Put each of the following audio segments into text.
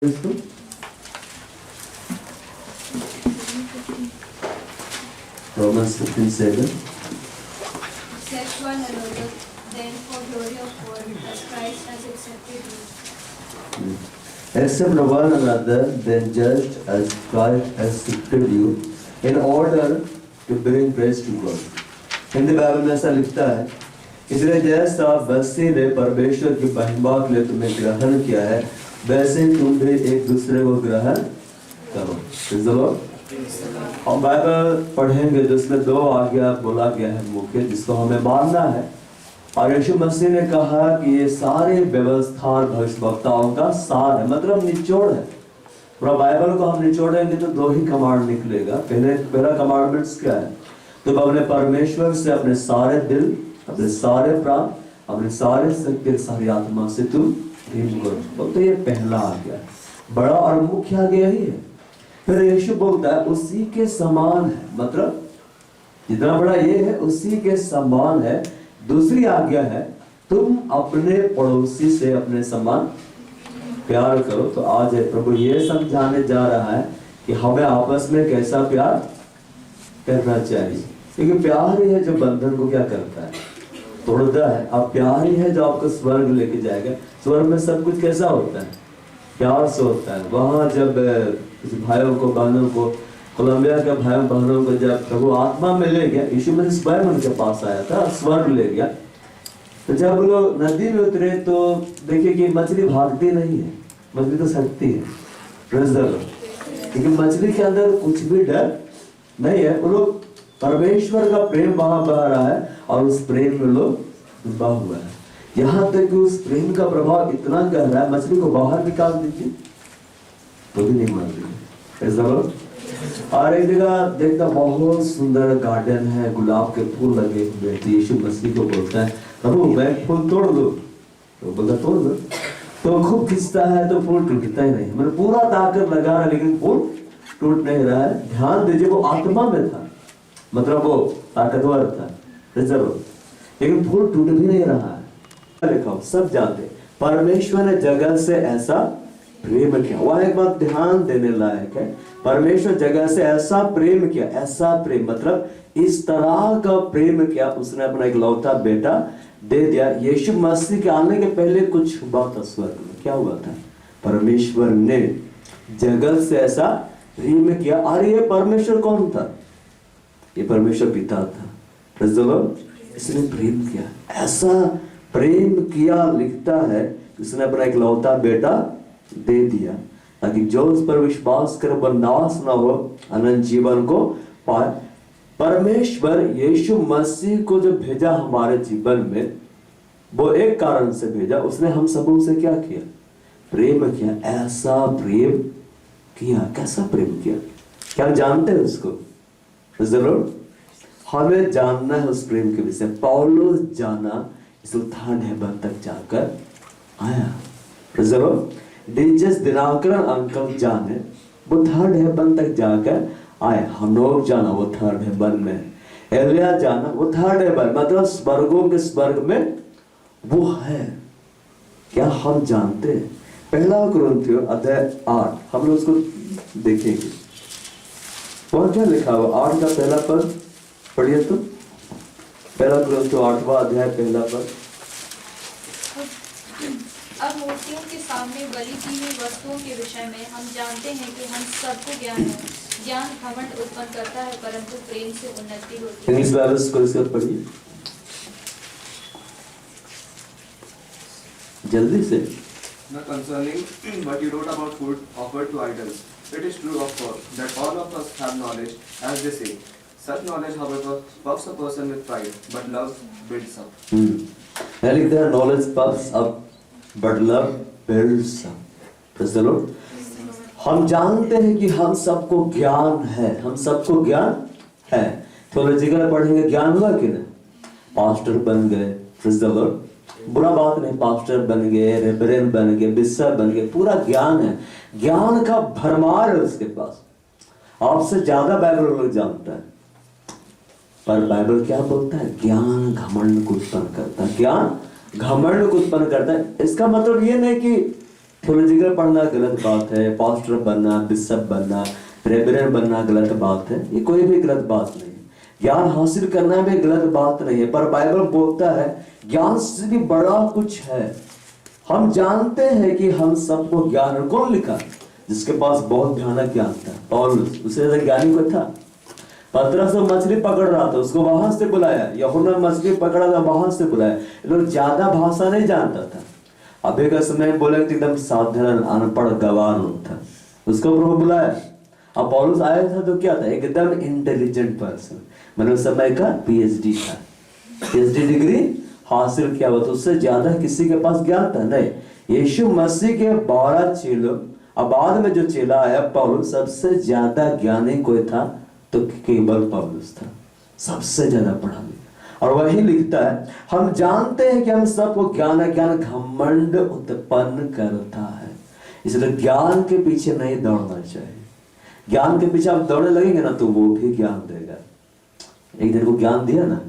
इसको Romans 15:7 Sexual arousal, then for glory of God, as Christ has accepted you. Accept one another, then just as Christ has accepted you, in order to bring praise to God. Hindi Bible में ऐसा लिखता है, इसलिए जैसा मसीह ने परमेश्वर की महिमा के लिए तुम्हें ग्रहण किया है, वैसे तुम भी एक दूसरे को ग्रहण करो। चलो हम बाइबल पढ़ेंगे जिसमें दो आज्ञा बोला गया है मुख्य, जिसको हमें मानना है। और यीशु मसीह ने कहा कि ये सारे व्यवस्था भविष्यवक्ताओं का सार है, मतलब निचोड़ है। पूरा बाइबल को हम निचोड़ेंगे तो दो ही कमांड निकलेगा। पहला कमांडमेंट्स क्या है? तुम अपने परमेश्वर से अपने सारे दिल, अपने सारे प्राण, अपने सारे शक्ति, सारी आत्मा से तुम प्रेम करो। तो ये पहला आज्ञा है, बड़ा और मुख्य आज्ञा ही है। फिर यीशु बोलता है उसी के समान है, मतलब जितना बड़ा ये है उसी के समान है। दूसरी आज्ञा है तुम अपने पड़ोसी से अपने समान प्यार करो। तो आज प्रभु ये समझाने जा रहा है कि हमें आपस में कैसा प्यार करना चाहिए, क्योंकि प्यार ही है जो बंधन को क्या करता है, तोड़ता है। अब प्यार ही है जो आपको स्वर्ग लेके जाएगा। स्वर्ग में सब कुछ कैसा होता है? प्यार से होता है। वहां जब भाइयों को बहनों को, कोलंबिया के भाइयों बहनों को जब प्रभु आत्मा में ले गया, यीशु मसीह स्वयं उनके पास आया था, स्वर्ग ले गया। तो जब लोग नदी में उतरे तो देखिए कि मछली भागती नहीं है, मछली तो सकती है, क्योंकि मछली के अंदर कुछ भी डर नहीं है। वो लोग परमेश्वर का प्रेम वहां बह रहा है और उस प्रेम में लोग बह हुआ है। यहाँ तक कि उस प्रेम का प्रभाव इतना गहरा है, मछली को बाहर निकाल दीजिए तो भी नहीं मरती। और एक जगह देखता बहुत सुंदर गार्डन है, गुलाब के फूल लगे हुए। यीशु मसीह को बोलता है प्रभु मैं फूल तोड़ दो, तो बोलता तोड़ दो। तो खूब खींचता है तो फूल टूटता ही नहीं, मैंने पूरा ताकत लगा रहा लेकिन फूल टूट नहीं रहा है। ध्यान दीजिए वो आत्मा में था, मतलब वो ताकतवर था, लेकिन फूल टूट भी नहीं रहा है। लिखा सब जानते परमेश्वर ने जगत से ऐसा प्रेम किया। वह एक बात ध्यान देने लायक है, परमेश्वर जगत से ऐसा प्रेम किया। ऐसा प्रेम मतलब इस तरह का प्रेम किया, उसने अपना इकलौता बेटा दे दिया। यीशु मसीह के आने के पहले कुछ हुआ था स्वर्ग में। क्या हुआ था? परमेश्वर ने जगत से ऐसा प्रेम किया। और ये परमेश्वर कौन था? ये परमेश्वर पिता था। इसने प्रेम किया, ऐसा प्रेम किया, लिखता है उसने अपना इकलौता बेटा दे दिया, ताकि जो उस पर विश्वास करे वह नाश न हो, अनंत जीवन को पाए। परमेश्वर यीशु मसीह को जो भेजा हमारे जीवन में, वो एक कारण से भेजा, उसने हम सबों से क्या किया? प्रेम किया। ऐसा प्रेम किया। कैसा प्रेम किया? क्या जानते हैं उसको? जरूर हमें जानना है उस प्रेम के विषय। पौलुस जाना, इस थर्ड हेवन तक जाकर आया। जरूर डीजस दिनाकरण अंकल जाने, वो थर्ड हेवन तक जाकर आए। हम लोग जाना वो थर्ड हेवन में, एलिया जाना वो थर्ड हेवन, मतलब स्वर्गों के स्वर्ग में वो है। क्या हम जानते हैं? पहला कुरिन्थियों अध्याय 8 हम लोग उसको देखेंगे। वहां क्या लिखा हुआ? 8 का पहला पद पढ़िए तो। पहला कुरिन्थियों 8वां अध्याय पहला पद। अब मूर्तियों के सामने बलि की हुई वस्तुओं के विषय में हम जानते हैं कि हम सबको ज्ञान है। ज्ञान घमंड उत्पन्न करता है, परंतु प्रेम से उन्नति होती है। इंग्लिश बाइबल को इसको पढ़िए जल्दी से। Now concerning what you wrote about food offered to idols, it is true of course that all of us have knowledge, as they say. Such knowledge, however, puffs a person with pride, but love builds up. लिखता है knowledge puffs up, but love builds up. Praise the Lord. हम जानते हैं कि हम सबको ज्ञान है, हम सबको ज्ञान है। थ्योलॉजिकल पढ़ेंगे, ज्ञान हुआ कि नहीं? पास्टर बन गए, Praise the Lord. बुरा बात नहीं, पास्टर बन गए, रेवरेंड बन गए, बिशप बन गए, पूरा ज्ञान है। ज्ञान का भरमार है उसके पास। आपसे ज्यादा बाइबल लोग जानता है, पर बाइबल क्या बोलता है? ज्ञान घमंड को उत्पन्न करता है। ज्ञान घमंड को उत्पन्न करता है। इसका मतलब ये नहीं कि थियोलॉजिकल पढ़ना गलत बात है, पास्टर बनना, बिशप बनना, रेवरेंड बनना गलत बात है, ये कोई भी गलत बात नहीं है। ज्ञान हासिल करना भी गलत बात नहीं है, पर बाइबल बोलता है ज्ञान से भी बड़ा कुछ है। हम जानते हैं कि हम सबको ज्ञान है। कौन लिखा? जिसके पास बहुत भयानक ज्ञान था, पौलुस। उससे ज्यादा ज्ञानी कोई था? पतरस मछली पकड़ रहा था, उसको वहां से बुलाया। यूहन्ना मछली पकड़ा था, वहां से बुलाया। लोग ज्यादा भाषा नहीं जानता था। अभी का समय बोले कि एकदम साधारण अनपढ़ गवार लोग था, उसको प्रभु बुलाया। अब पौलुस आया था तो क्या था? एकदम इंटेलिजेंट पर्सन, मतलब उस समय का पीएचडी था, पीएचडी डिग्री हासिल किया हुआ। तो उससे ज्यादा किसी के पास ज्ञान था नहीं। यीशु मसीह के 12 चेलों, अब बाद में जो चेला आया पौलुस, सबसे ज्यादा ज्ञानी कोई था तो केवल पौलुस था, सबसे ज्यादा पढ़ा लिखा। और वही लिखता है, हम जानते हैं कि हम सबको ज्ञान है, ज्ञान घमंड उत्पन्न करता है। इसलिए ज्ञान के पीछे नहीं दौड़ना चाहिए। ज्ञान के पीछे आप दौड़ने लगेंगे ना तो वो भी ज्ञान देगा। एक दिन को ज्ञान दिया ना,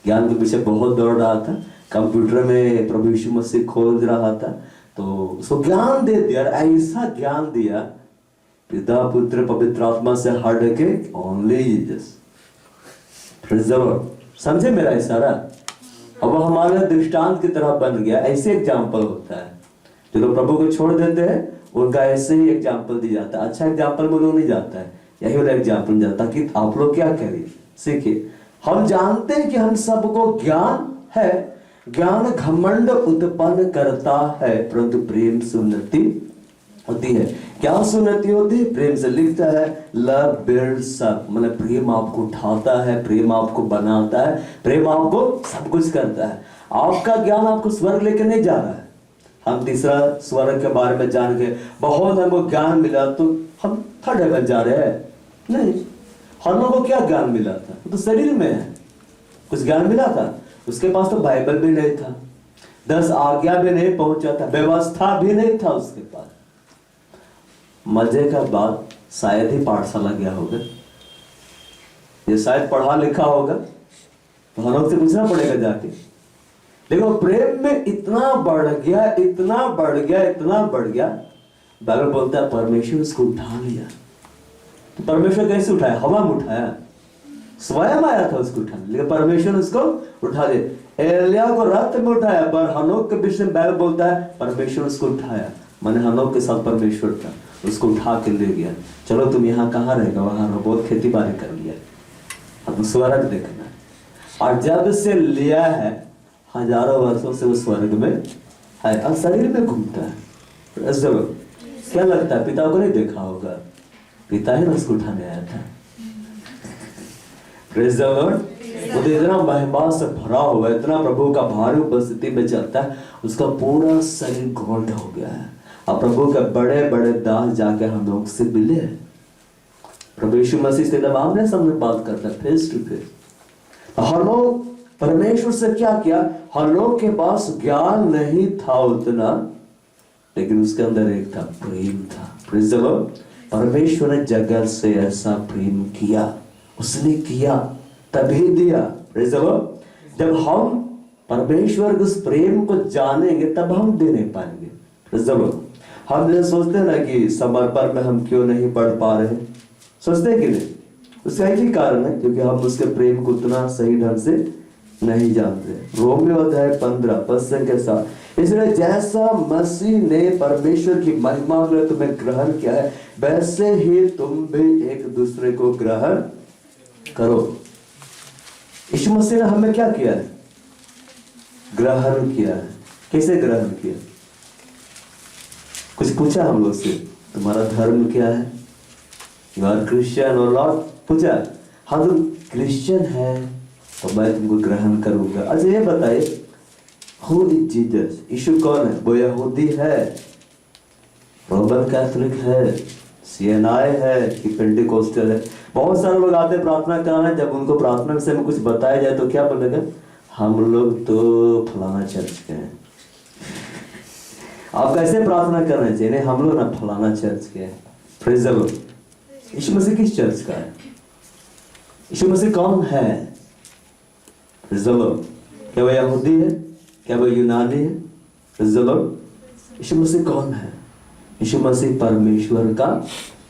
ज्ञान के पीछे बहुत दौड़ रहा था, कंप्यूटर में प्रभु यीशु मसीह खोज रहा था, तो उसको ज्ञान दे दिया, ऐसा ज्ञान दिया, पिता पुत्र पवित्र आत्मा से हट के only Jesus. Praise the Lord. समझे मेरा इशारा? अब वो हमारे दृष्टांत की तरह बन गया। ऐसे एग्जाम्पल होता है, जो लोग प्रभु को छोड़ देते हैं उनका ऐसे ही एग्जाम्पल दिया जाता है। अच्छा एग्जाम्पल में लोग नहीं जाता है, यही वाला एग्जाम्पल जाता कि आप लोग क्या करिए, सीखिए। हम जानते हैं कि हम सबको ज्ञान है, ज्ञान घमंड उत्पन्न करता है, परंतु प्रेम से उन्नति होती है। क्या से उन्नति होती है? प्रेम से। लिखता है लव बिल्ड्स अप, मतलब प्रेम आपको उठाता है, प्रेम आपको बनाता है, प्रेम आपको सब कुछ करता है। आपका ज्ञान आपको स्वर्ग लेके नहीं जा रहा है। हम तीसरा स्वर्ग के बारे में जान के बहुत हमको ज्ञान मिला तो हम थर्ड हेवन जा रहे हैं? नहीं। हम लोगों को क्या ज्ञान मिला था? तो शरीर में है कुछ ज्ञान मिला था। उसके पास तो बाइबल भी नहीं था, 10 आज्ञा भी नहीं पहुंचा था, व्यवस्था भी नहीं था उसके पास। मजे का बात, शायद ही पाठशाला गया होगा, ये शायद पढ़ा लिखा होगा, तो हम लोग से पूछना पड़ेगा जाके। देखो प्रेम में इतना बढ़ गया, इतना बढ़ गया, इतना बढ़ गया। बाइबल बोलता है परमेश्वर उसको उठा लिया। तो परमेश्वर कैसे उठाया? हवा में उठाया, स्वयं आया था उसको उठाने, लेकिन परमेश्वर उसको उठा लिया। एलिया को रात में उठाया, पर हनोक के विषय में बाइबल बोलता है परमेश्वर उसको उठाया, माने हनोक के साथ परमेश्वर था, उसको उठा के ले गया। चलो तुम यहाँ कहाँ रहेगा? वहां बहुत खेती बाड़ी कर लिया, अब स्वर्ग देखना है। और जब से लिया है हजारों वर्षों से वो स्वर्ग में है और शरीर में घूमता है। क्या लगता है? पिता को नहीं देखा होगा, पिता ही ना उसको उठाने आया था। Praise the Lord. वो तो इतना महिमा से भरा हुआ है, इतना प्रभु का भारी उपस्थिति में चलता है, उसका पूरा शरीर गोल्ड हो गया है। और प्रभु के बड़े बड़े दास जाके हम लोग से मिले। प्रभु यीशु मसीह से जब आमने सामने बात करता है, फेस टू फेस। हम लोग परमेश्वर से क्या किया? हम लोग के पास ज्ञान नहीं था उतना, लेकिन उसके अंदर एक था प्रेम था। Praise the Lord. परमेश्वर ने जगत से ऐसा प्रेम किया, उसने किया तभी दिया। Praise the Lord. जब हम परमेश्वर के उस प्रेम को जानेंगे तब हम दे नहीं पाएंगे। Praise the Lord. हम ये सोचते हैं ना कि समर्पण में हम क्यों नहीं पढ़ पा रहे, सोचते हैं कि नहीं? उसका एक ही कारण है, क्योंकि हम उसके प्रेम को उतना सही ढंग से नहीं जानते। रोमियो अध्याय 15 पद के साथ, इसलिए जैसा मसीह ने परमेश्वर की महिमा में तुम्हें ग्रहण किया है, वैसे ही तुम भी एक दूसरे को ग्रहण करो। यीशु मसीह ने हमें क्या किया है? ग्रहण किया है। कैसे ग्रहण किया? कुछ पूछा हम लोग से, तुम्हारा धर्म क्या है? यू आर क्रिश्चियन और लॉर्ड पूछा? हाँ तुम क्रिश्चियन है तो मैं तुमको ग्रहण करूंगा। अच्छा ये बताइए, हु इज जीसस? यीशु कौन है? वो यहूदी है, रोमन कैथोलिक है, सीएनआई है कि पेंटिकोस्टल है? बहुत सारे लोग आते प्रार्थना कराने, जब उनको प्रार्थना से में कुछ बताया जाए तो क्या बोलेगा? हम लोग तो फलाना चर्च के हैं। आप कैसे प्रार्थना करना चाहिए? नहीं, हम लोग ना फलाना चर्च के हैं। Praise the lord. यीशु मसीह किस चर्च का है? यीशु मसीह कौन है? Praise the lord. क्या वो यहूदी है? क्या वो यूनानी है? Praise the lord. यीशु मसीह कौन है? यीशु मसीह परमेश्वर का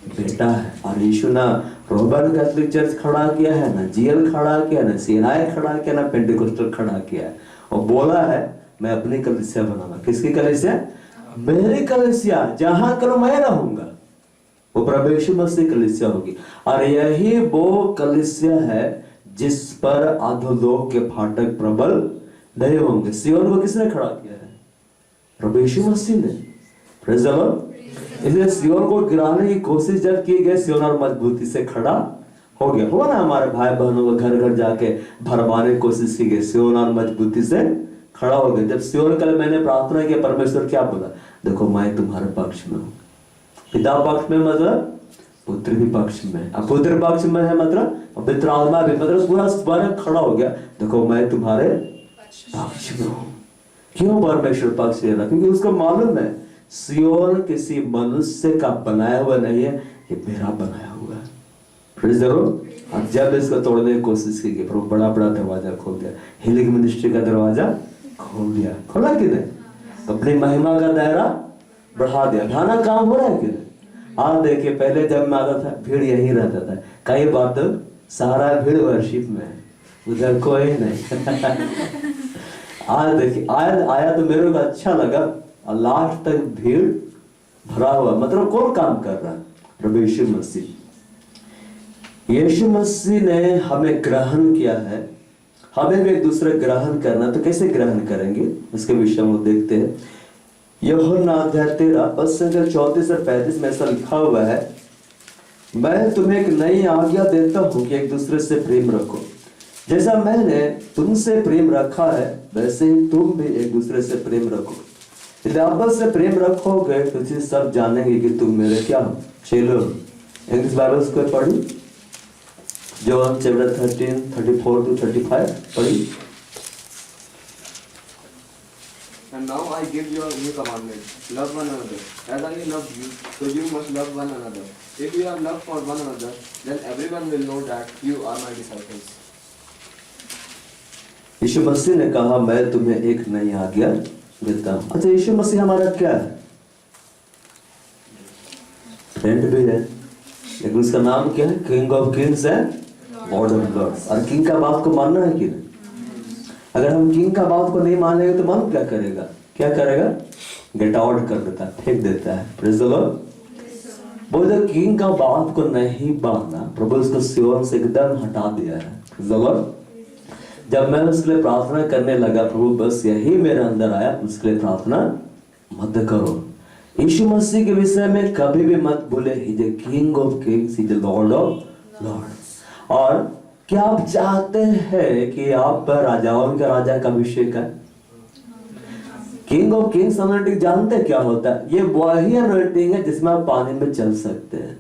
बेटा है। और यीशु ना रोमन कैथोलिक चर्च खड़ा किया है, ना जीएल खड़ा किया, ना सीएनआई खड़ा किया, ना पेंटिकोस्टल खड़ा किया है। और बोला है मैं अपनी कलीसिया बनाऊंगा। किसकी कलीसिया? मेरी कलीसिया, जहां कल मैं रहूंगा वो प्रभु यीशु मसीह कलीसिया होगी। और यही वो कलीसिया है जिस पर अधोलोक के फाटक प्रबल नहीं होंगे। सियोन को किसने खड़ा किया है? प्रभु यीशु मसीह ने। Praise the Lord. इसलिए सियोन को गिराने की कोशिश जब की गई, सियोन और मजबूती से खड़ा हो गया। हुआ ना हमारे भाई बहनों को घर घर जाके भरवाने की कोशिश की गई, सियोन और मजबूती से खड़ा हो गया। जब सियोन कल मैंने प्रार्थना किया, परमेश्वर क्या बोला? देखो मैं तुम्हारे पक्ष में हूँ। पिता पक्ष में मतलब पुत्र भी पक्ष में, अब पुत्र पक्ष में है मतलब पवित्र आत्मा भी, मतलब पूरा स्वर्ग खड़ा हो गया। देखो मैं तुम्हारे पक्ष में हूँ। क्यों परमेश्वर पक्ष ले रहा? क्योंकि उसको मालूम है सियोन किसी मनुष्य का बनाया हुआ नहीं है, ये मेरा बनाया हुआ है। Praise the Lord. अब जब इसको तोड़ने की कोशिश की गई, प्रभु बड़ा बड़ा दरवाजा खोल दिया, हीलिंग मिनिस्ट्री का दरवाजा खोल दिया। खोला कि नहीं? अपनी महिमा का दायरा बढ़ा दिया। ढाना काम हो रहा है कि नहीं? आप देखिए पहले जब मैं आता था भीड़ यहीं रहता था, कई बार तो सारा भीड़ वर्शिप में है, उधर कोई नहीं। आज देखिए आया तो मेरे को अच्छा लगा, और लास्ट तक भीड़ भरा हुआ। मतलब कौन काम कर रहा है? प्रभु यीशु मसीह। यीशु मसीह ने हमें ग्रहण किया है, हमें भी एक दूसरे ग्रहण करना। तो कैसे ग्रहण करेंगे उसके विषय में देखते हैं। यूहन्ना अध्याय 13 पद 34 और 35 में ऐसा लिखा हुआ है, मैं तुम्हें एक नई आज्ञा देता हूं कि एक दूसरे से प्रेम रखो। जैसा मैंने तुमसे प्रेम रखा है वैसे ही तुम भी एक दूसरे से प्रेम रखो। यदि आपस से प्रेम रखोगे तो फिर सब जानेंगे कि तुम मेरे क्या हो, चेलो। इंग्लिश बाइबल को पढ़ी, जॉन चैप्टर 13 34 to 35 पढ़ी। And now I give you a new commandment, love one another. As I loved you, so you must love one another. If you have love for one another, then everyone will know that you are my disciples. यीशु मसीह ने कहा मैं तुम्हें एक नई आज्ञा देता हूं। अच्छा, यीशु मसीह हमारा क्या है? फ्रेंड भी है, लेकिन उसका नाम क्या है? किंग ऑफ किंग्स है, लॉर्ड ऑफ लॉर्ड्स। और किंग का बात को मानना है कि नहीं? अगर हम किंग का बात को नहीं मानेंगे तो मालूम क्या करेगा? क्या करेगा? गेट आउट कर देता है, फेंक देता है। Praise the Lord. बोले किंग का बात को नहीं माना, प्रभु उसको सियोन से एकदम हटा दिया है। Praise the Lord. जब मैं उसके लिए प्रार्थना करने लगा, प्रभु बस यही मेरे अंदर आया, उसके लिए प्रार्थना मत करो। यीशु मसीह के विषय में कभी भी मत बोले he is king of kings, he is lord of lords. और क्या आप चाहते हैं कि आप पर राजाओं का राजा का अभिषेक है? किंग ऑफ किंग्स अनॉइंटिंग जानते क्या होता है? ये वही अनॉइंटिंग है जिसमें आप पानी में चल सकते हैं,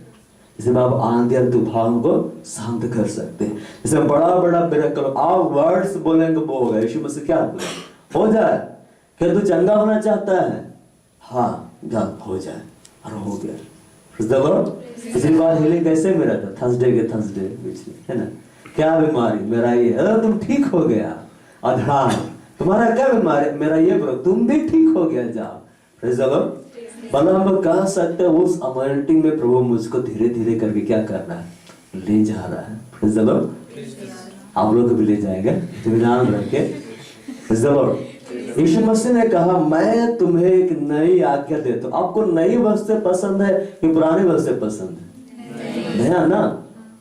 जिसमें आप आंधी और तूफान को शांत कर सकते हैं, जिसमें बड़ा बड़ा मिरेकल आप वर्ड्स बोलेंगे वो होगा। यीशु मसीह क्या बोले? हो जाए। क्या तू चंगा होना चाहता है? हाँ जा, हो जाए, और हो गया। पिछली बार हीलिंग कैसे मिला था? थर्सडे के थर्सडे है ना? क्या बीमारी? मेरा ये। अरे तुम ठीक हो गया। अधड़ान तुम्हारा क्या बीमारी? मेरा ये ब्रो, तुम भी ठीक हो गया, जाओ। Praise the Lord. मतलब हम कह सकते हैं उस अनॉइंटिंग में प्रभु मुझको धीरे धीरे करके क्या कर रहा है? ले जा रहा है। Praise the lord. आप लोग को भी ले जाएगा, ध्यान रखे। Praise the lord. यीशु मसीह ने कहा मैं तुम्हें एक नई आज्ञा देता हूं। आपको नई वस्त्र पसंद है कि पुरानी वस्त्र पसंद है? नया ना।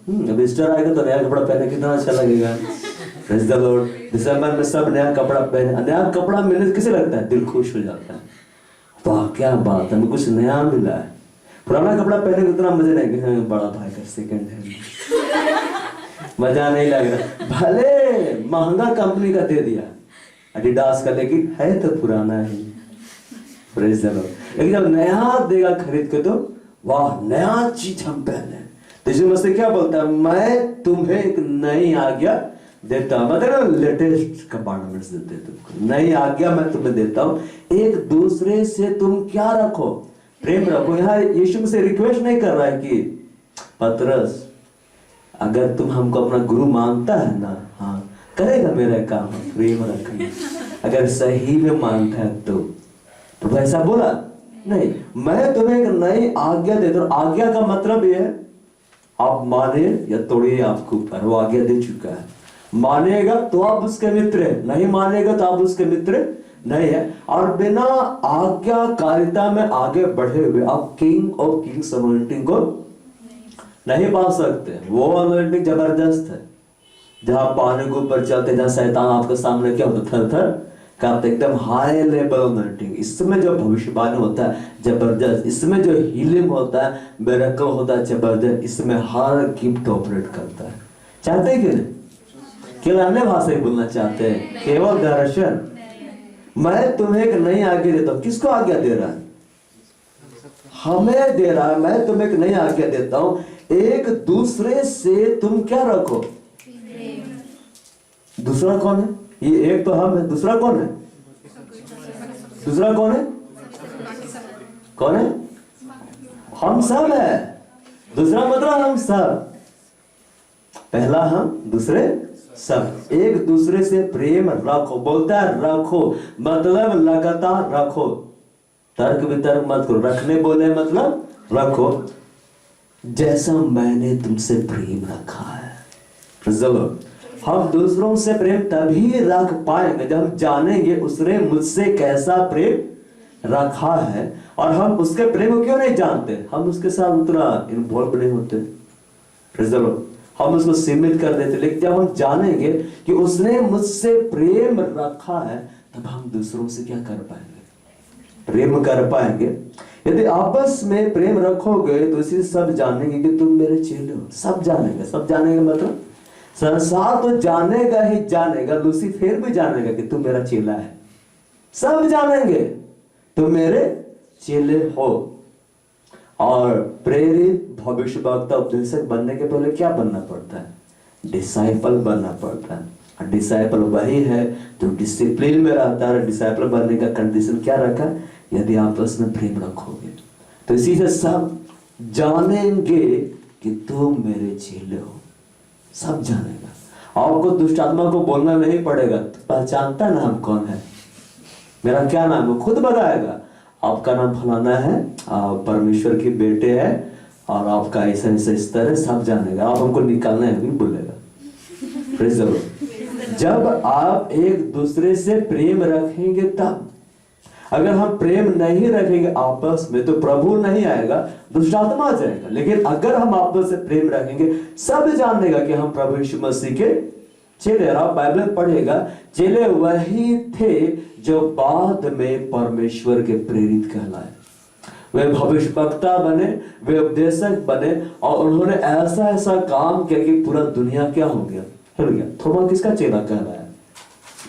अब ईस्टर आएगा तो नया कपड़ा पहने कितना अच्छा लगेगा। Praise the Lord. दिसंबर में सब नया कपड़ा पहने, नया कपड़ा मिलने से किसे लगता है? दिल खुश हो जाता है। वाह क्या बात है, हमें कुछ नया मिला है। पुराना कपड़ा पहने को इतना मजा नहीं, बड़ा भाई का सेकंड हैंड मजा नहीं लग रहा। भले महंगा कंपनी का दे दिया एडिडास का, लेकिन है तो पुराना ही। Praise the Lord. लेकिन जब नया देगा खरीद के तो वाह नया चीज हम पहने। तो यीशु मसीह क्या बोलता है? मैं तुम्हें एक नई आज्ञा देता हूं, मतलब लेटेस्ट कमांडमेंट्स देते हैं तुमको। नई आज्ञा मैं तुम्हें देता हूं, एक दूसरे से तुम क्या रखो? प्रेम रखो। यहाँ यीशु मसीह रिक्वेस्ट नहीं कर रहा है कि पतरस अगर तुम हमको अपना गुरु मानता है ना, हाँ करेगा मेरा काम, प्रेम रखना। अगर सही में मानता है तो प्रभु ऐसा बोला? नहीं, मैं तुम्हें एक नई आज्ञा देता हूं। आज्ञा का मतलब यह है आप माने या तोड़िए आपके ऊपर, वो आज्ञा दे चुका है। मानेगा तो आप उसके मित्र है, नहीं मानेगा तो आप उसके मित्र नहीं है। और बिना आज्ञाकारिता में आगे बढ़े हुए आप किंग ऑफ किंग्स अनॉइंटिंग को नहीं पा सकते। वो अनॉइंटिंग जबरदस्त है, जहां पानी के ऊपर चलते, जहां शैतान आपके सामने क्या होता थर थर कांपते, एकदम हाई लेवल अनॉइंटिंग। इसमें जो भविष्यवाणी होता है जबरदस्त, इसमें जो हीलिंग होता है, मिरेकल होता है जबरदस्त, इसमें हर गिफ्ट ऑपरेट करता है। चाहते हैं कि नहीं? केवल अन्य भाषा बोलना चाहते हैं, केवल दर्शन। मैं तुम्हें एक नई आज्ञा देता हूं। किसको आज्ञा दे रहा है? हमें दे रहा है। मैं तुम्हें एक नई आज्ञा देता हूं, एक दूसरे से तुम क्या रखो? दूसरा कौन है? ये एक तो हम है, दूसरा कौन है? दूसरा कौन है? कौन है? हम सब है। दूसरा मतलब हम सब। पहला हम, दूसरे सब। एक दूसरे से प्रेम रखो। बोलता है रखो मतलब लगातार रखो, तर्क वितर्क मत करो। रखने बोले मतलब रखो, जैसा मैंने तुमसे प्रेम रखा है। चलो, हम दूसरों से प्रेम तभी रख पाएंगे जब हम जानेंगे उसने मुझसे कैसा प्रेम रखा है। और हम उसके प्रेम को क्यों नहीं जानते? हम उसके साथ उतना इन्वॉल्व नहीं होते। चलो, हम उसको सीमित कर देते। लेकिन जब हम जानेंगे कि उसने मुझसे प्रेम रखा है, तब हम दूसरों से क्या कर पाएंगे? प्रेम कर पाएंगे। यदि आपस में प्रेम रखोगे तो इसी सब जानेंगे कि तुम मेरे चेले हो। सब जानेंगे। सब जानेंगे मतलब संसार तो जानेगा ही जानेगा, लूसीफर भी जानेगा कि तुम मेरा चेला है। सब जानेंगे तुम मेरे चेले हो। और प्रेरित भविष्यवक्ता उपदेशक बनने के पहले क्या बनना पड़ता है? डिसाइपल बनना पड़ता है। और डिसाइपल वही है जो डिसिप्लिन में रहता है। डिसाइपल बनने का कंडीशन क्या रखा? यदि आप उसमें प्रेम रखोगे तो इसी से सब जानेंगे कि तुम मेरे चेले हो। सब जानेगा। आपको दुष्ट आत्मा को बोलना नहीं पड़ेगा, पहचानता ना हम कौन है, मेरा क्या नाम, वो खुद बताएगा आपका नाम फलाना है, आप परमेश्वर के बेटे हैं और आपका ऐसा ऐसा इस तरह। सब जानेगा। आप हमको निकालना है भी बोलेगा। जब आप एक दूसरे से प्रेम रखेंगे तब। अगर हम प्रेम नहीं रखेंगे आपस में तो प्रभु नहीं आएगा, दुष्ट आत्मा आ जाएगा। लेकिन अगर हम आपस से प्रेम रखेंगे, सब जानेगा कि हम प्रभु यीशु मसीह के चेले। आप बाइबल में पढ़ेगा, चेले वही थे जो बाद में परमेश्वर के प्रेरित कहलाए। वे भविष्यवक्ता बने, वे उपदेशक बने और उन्होंने ऐसा ऐसा काम किया कि पूरा दुनिया क्या हो गया, हिल गया। थोमा किसका चेला कहलाया?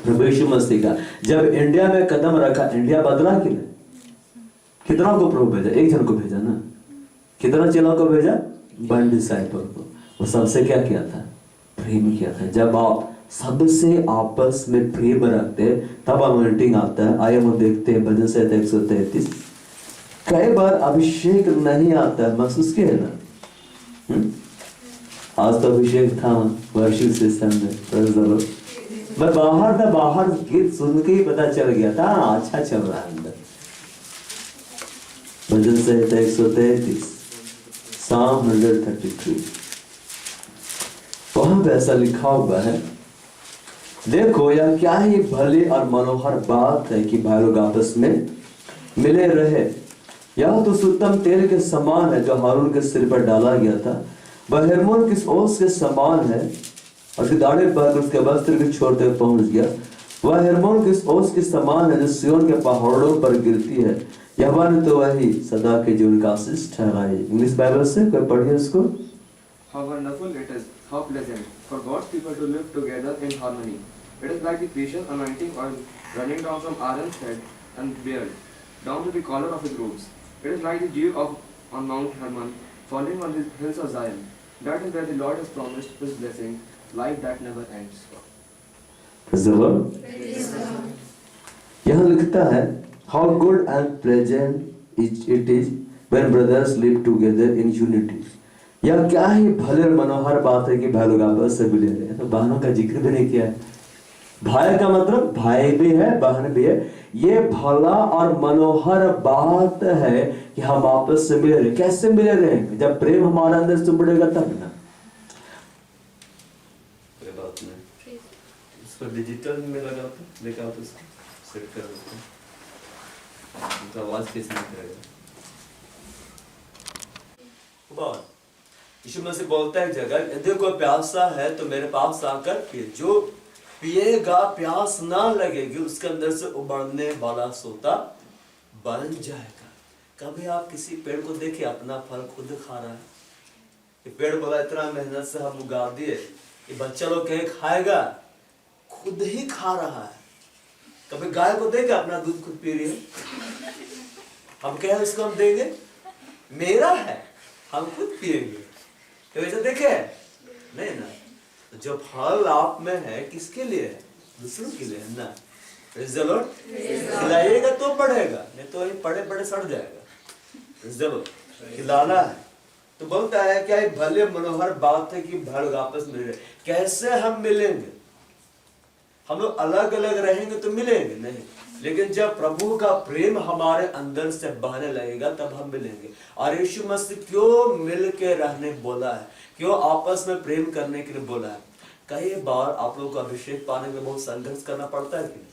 प्रभु यीशु मसीह का। जब इंडिया में कदम रखा, इंडिया बदला कि नहीं? कितना को प्रभु भेजा? एक जन को भेजा ना। कितना चेला को भेजा? 1 डिसाइपल को। वो सबसे क्या किया था? प्रेम किया था। जब आप सबसे आपस में प्रेम रखते तब अनॉइंटिंग आता है। आइए हम देखते हैं भजन संहिता 133। कई बार अभिषेक नहीं आता है, महसूस किया है ना? आज तो अभिषेक था वर्षिप सेशन में। मैं बाहर था, बाहर गीत सुन के ही पता चल गया था अच्छा चल रहा है अंदर। भजन संहिता 133 Psalm 133, वहां पे ऐसा लिखा हुआ है, देखो यह क्या ही भली और मनोहर बात है कि भाई लोग आपस में मिले रहे। यह तो सुत्तम तेल के समान है जो हारून के सिर पर डाला गया था। वह हेर्मोन किस ओस के समान है और उसके दाढ़े पर उसके वस्त्र के छोर तक पहुंच गया। वह हेर्मोन किस ओस के समान है जो सिय्योन के पहाड़ों पर गिरती है। यहोवा ने तो वही सदा के जीवन का आशीष ठहराई। इंग्लिश बाइबल से कोई पढ़िए इसको। How wonderful it is, how pleasant for God's people to live together in harmony. It is like the precious anointing oil running down from Aaron's head and beard, down to the collar of his robes. It is like the dew on Mount Hermon, falling on the hills of Zion. That is where the Lord has promised His blessing, life that never ends. Praise the Lord. यहाँ लिखता है, how good and pleasant it is when brothers live together in unity. यह क्या ही भले और मनोहर बात है कि भाई लोग आपस से मिले रहे। तो बहनों का जिक्र भी नहीं किया है। भाई का मतलब भाई भी है, बहन भी है। ये भला और मनोहर बात है कि हम आपस से मिले रहे। कैसे मिले रहे? जब प्रेम हमारे अंदर से बढ़ेगा तब ना। कोई बात नहीं, इसको डिजिटल में लगा तो देखा तो सेट कर देते हैं, तो आवाज कैसे निकलेगा। बहुत यीशु मसीह बोलता है जगह, यदि कोई प्यासा है तो मेरे पास आकर पिए। जो पिएगा प्यास ना लगेगी, उसके अंदर से उबलने वाला सोता बन जाएगा। कभी आप किसी पेड़ को देखिए अपना फल खुद खा रहा है। ये पेड़ बोला इतना मेहनत से हम उगा दिए, ये बच्चा लोग कहीं खाएगा, खुद ही खा रहा है। कभी गाय को देखे अपना दूध खुद पी रही है, हम कहें उसको हम देंगे, मेरा है हम खुद पिएंगे। तो वैसे देखे नहीं ना। तो जो फल आप में है किसके लिए है? दूसरों के लिए है ना। खिलाइएगा तो बढ़ेगा, नहीं तो ये पड़े पड़े सड़ जाएगा। खिलाना है तो बोलता है क्या भले मनोहर बात है कि भाई आपस में मिले। कैसे हम मिलेंगे? हम लोग अलग अलग रहेंगे तो मिलेंगे नहीं, लेकिन जब प्रभु का प्रेम हमारे अंदर से बहने लगेगा तब हम मिलेंगे। और यीशु मसीह क्यों मिल के रहने बोला है, क्यों आपस में प्रेम करने के लिए बोला है? कई बार आप लोगों को अभिषेक पाने में बहुत संघर्ष करना पड़ता है कि नहीं?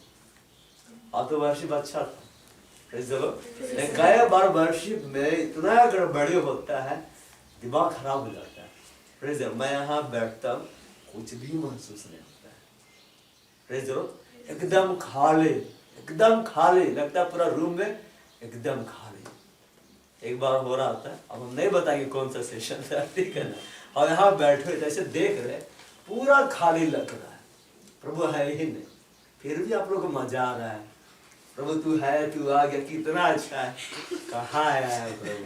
आप तो वर्शिप अच्छा था, कई बार वर्शिप में इतना गड़बड़ी होता है, दिमाग खराब हो जाता है। मैं यहाँ बैठता हूँ, कुछ भी महसूस नहीं होता है। एकदम खाली, एकदम खाली लगता है, पूरा रूम में एकदम खाली। एक बार हो रहा था, अब हम नहीं बताएंगे कौन सा सेशन था, ठीक है ना। और यहाँ बैठे जैसे देख रहे, पूरा खाली लग रहा है, प्रभु है ही नहीं। फिर भी आप लोग को मजा आ रहा है, प्रभु तू है, तू आ गया, कितना अच्छा है। कहाँ आया है प्रभु?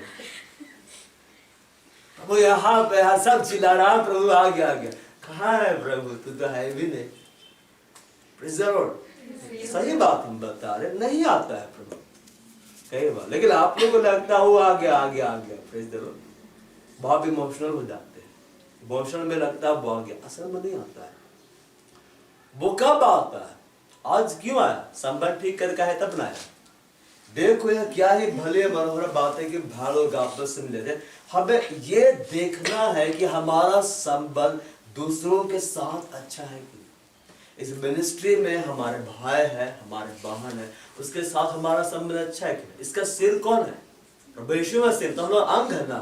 प्रभु यहाँ पे सब चिल्ला रहा, प्रभु आ गया, आ गया। कहाँ है प्रभु? तू तो है भी नहीं। सही बात हम बता रहे, नहीं आता है प्रभु कई बार, लेकिन आप लोगों को लगता है वो आ गया, आ गया, आ गया। Praise the lord. बहुत इमोशनल हो जाते हैं, इमोशनल में लगता है वो आ गया, असल में नहीं आता है। वो कब आता है? आज क्यों आया? संबंध ठीक करके है तब ना आया। देखो यह क्या ही भले मनोहर बात है कि भाई लोग आपस में मिले थे। हमें ये देखना है कि हमारा संबंध दूसरों के साथ अच्छा है कि इस मिनिस्ट्री में हमारे भाई है, हमारे बहन है, उसके साथ हमारा संबंध अच्छा है कि इसका सिर कौन है? प्रभु यीशु मसीह। तो हम लोग अंग है ना,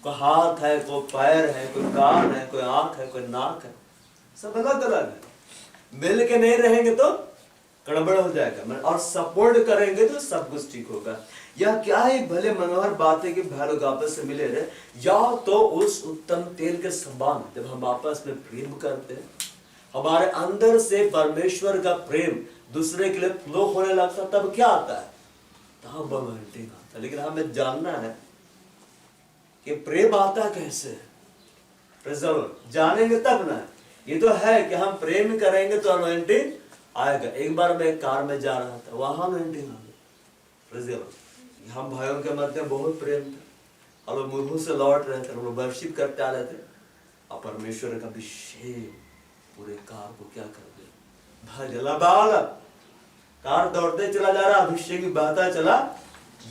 कोई हाथ है, कोई पैर है, कोई कान है, कोई आंख है, कोई नाक है, सब अलग अलग है। मिल के नहीं रहेंगे तो गड़बड़ हो जाएगा, और सपोर्ट करेंगे तो सब कुछ ठीक होगा। यह क्या ही भले मनोहर बात है कि भाई लोग आपस से मिले रहे, या तो उस उत्तम तेल के समान जब हम आपस में प्रेम करते हैं, हमारे अंदर से परमेश्वर का प्रेम दूसरे के लिए फ्लो होने लगता, तब क्या आता है? तब अनॉइंटिंग आता है। लेकिन हमें जानना है कि प्रेम आता कैसे है। जानेंगे तब ना। ये तो है कि हम प्रेम करेंगे तो अनॉइंटिंग आएगा। एक बार मैं एक कार में जा रहा था, वहां अनॉइंटिंग आ गया। हम भाइयों के मध्य बहुत प्रेम था, और मुर्हू से लौट रहे थे, हम लोग वर्शिप करते आ रहे थे, और परमेश्वर का अभिषेक पूरे कार को क्या कर दिया, कार दौड़ते चला जा रहा, अभिषेक भी बहता चला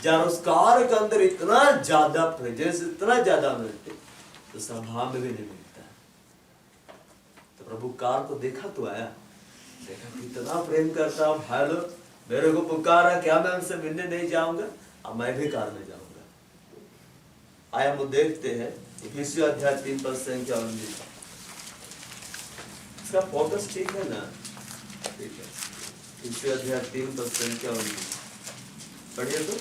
जा रहा। उस कार के अंदर इतना ज्यादा प्रेजेंस, इतना ज्यादा मिलते तो सभा में भी नहीं मिलता है। तो प्रभु कार को देखा तो आया, देखा कितना प्रेम करता भाई लोग, मेरे को पुकारा, क्या मैं उनसे मिलने नहीं जाऊंगा? अब मैं भी कार में जाऊंगा। आया हम देखते हैं इफिसियों अध्याय 3 पद से क्या इसका फोकस ठीक है ना? ठीक है। इफिसियों अध्याय 3 पद से क्या पढ़िए तो।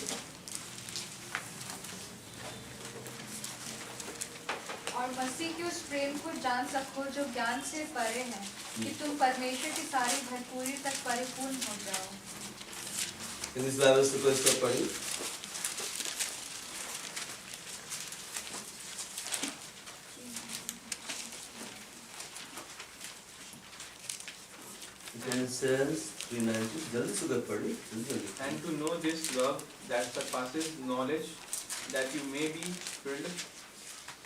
और मसीह के उस प्रेम को जान सको जो ज्ञान से परे है, कि तुम परमेश्वर की सारी भरपूरी तक परिपूर्ण हो जाओ। इस बाइबल से कोई इसको पढ़ी। जल्दी से कोई पढ़ी। And to know this love that surpasses knowledge, that you may be filled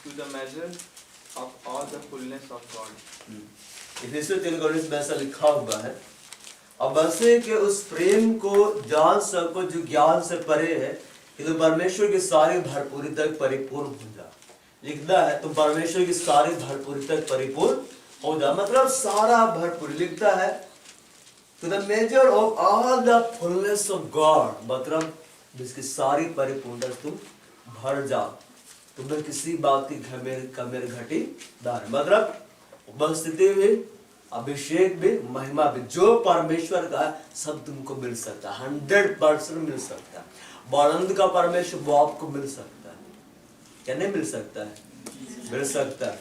to the measure of all the fullness of God. इफिसियों 3:19 में ऐसा लिखा हुआ है अब मसीह के उस प्रेम को जान सको जो ज्ञान से परे है, कि तुम परमेश्वर की सारी भरपूरी तक परिपूर्ण हो जा। लिखना है तुम परमेश्वर की सारी भरपूरी तक परिपूर्ण हो जा, मतलब सारा भरपूरी। लिखता है to the major of all the fullness of God, मतलब जिसकी सारी परिपूर्णता तुम भर जाओ। तुम्हें किसी बात की कमी घटी दार, मतलब उपस्थिति भी, अभिषेक भी, महिमा भी, जो परमेश्वर का सब तुमको मिल सकता है, 100% मिल सकता है। आनंद का परमेश्वर वो आपको मिल सकता है, क्या नहीं मिल सकता है? मिल सकता है।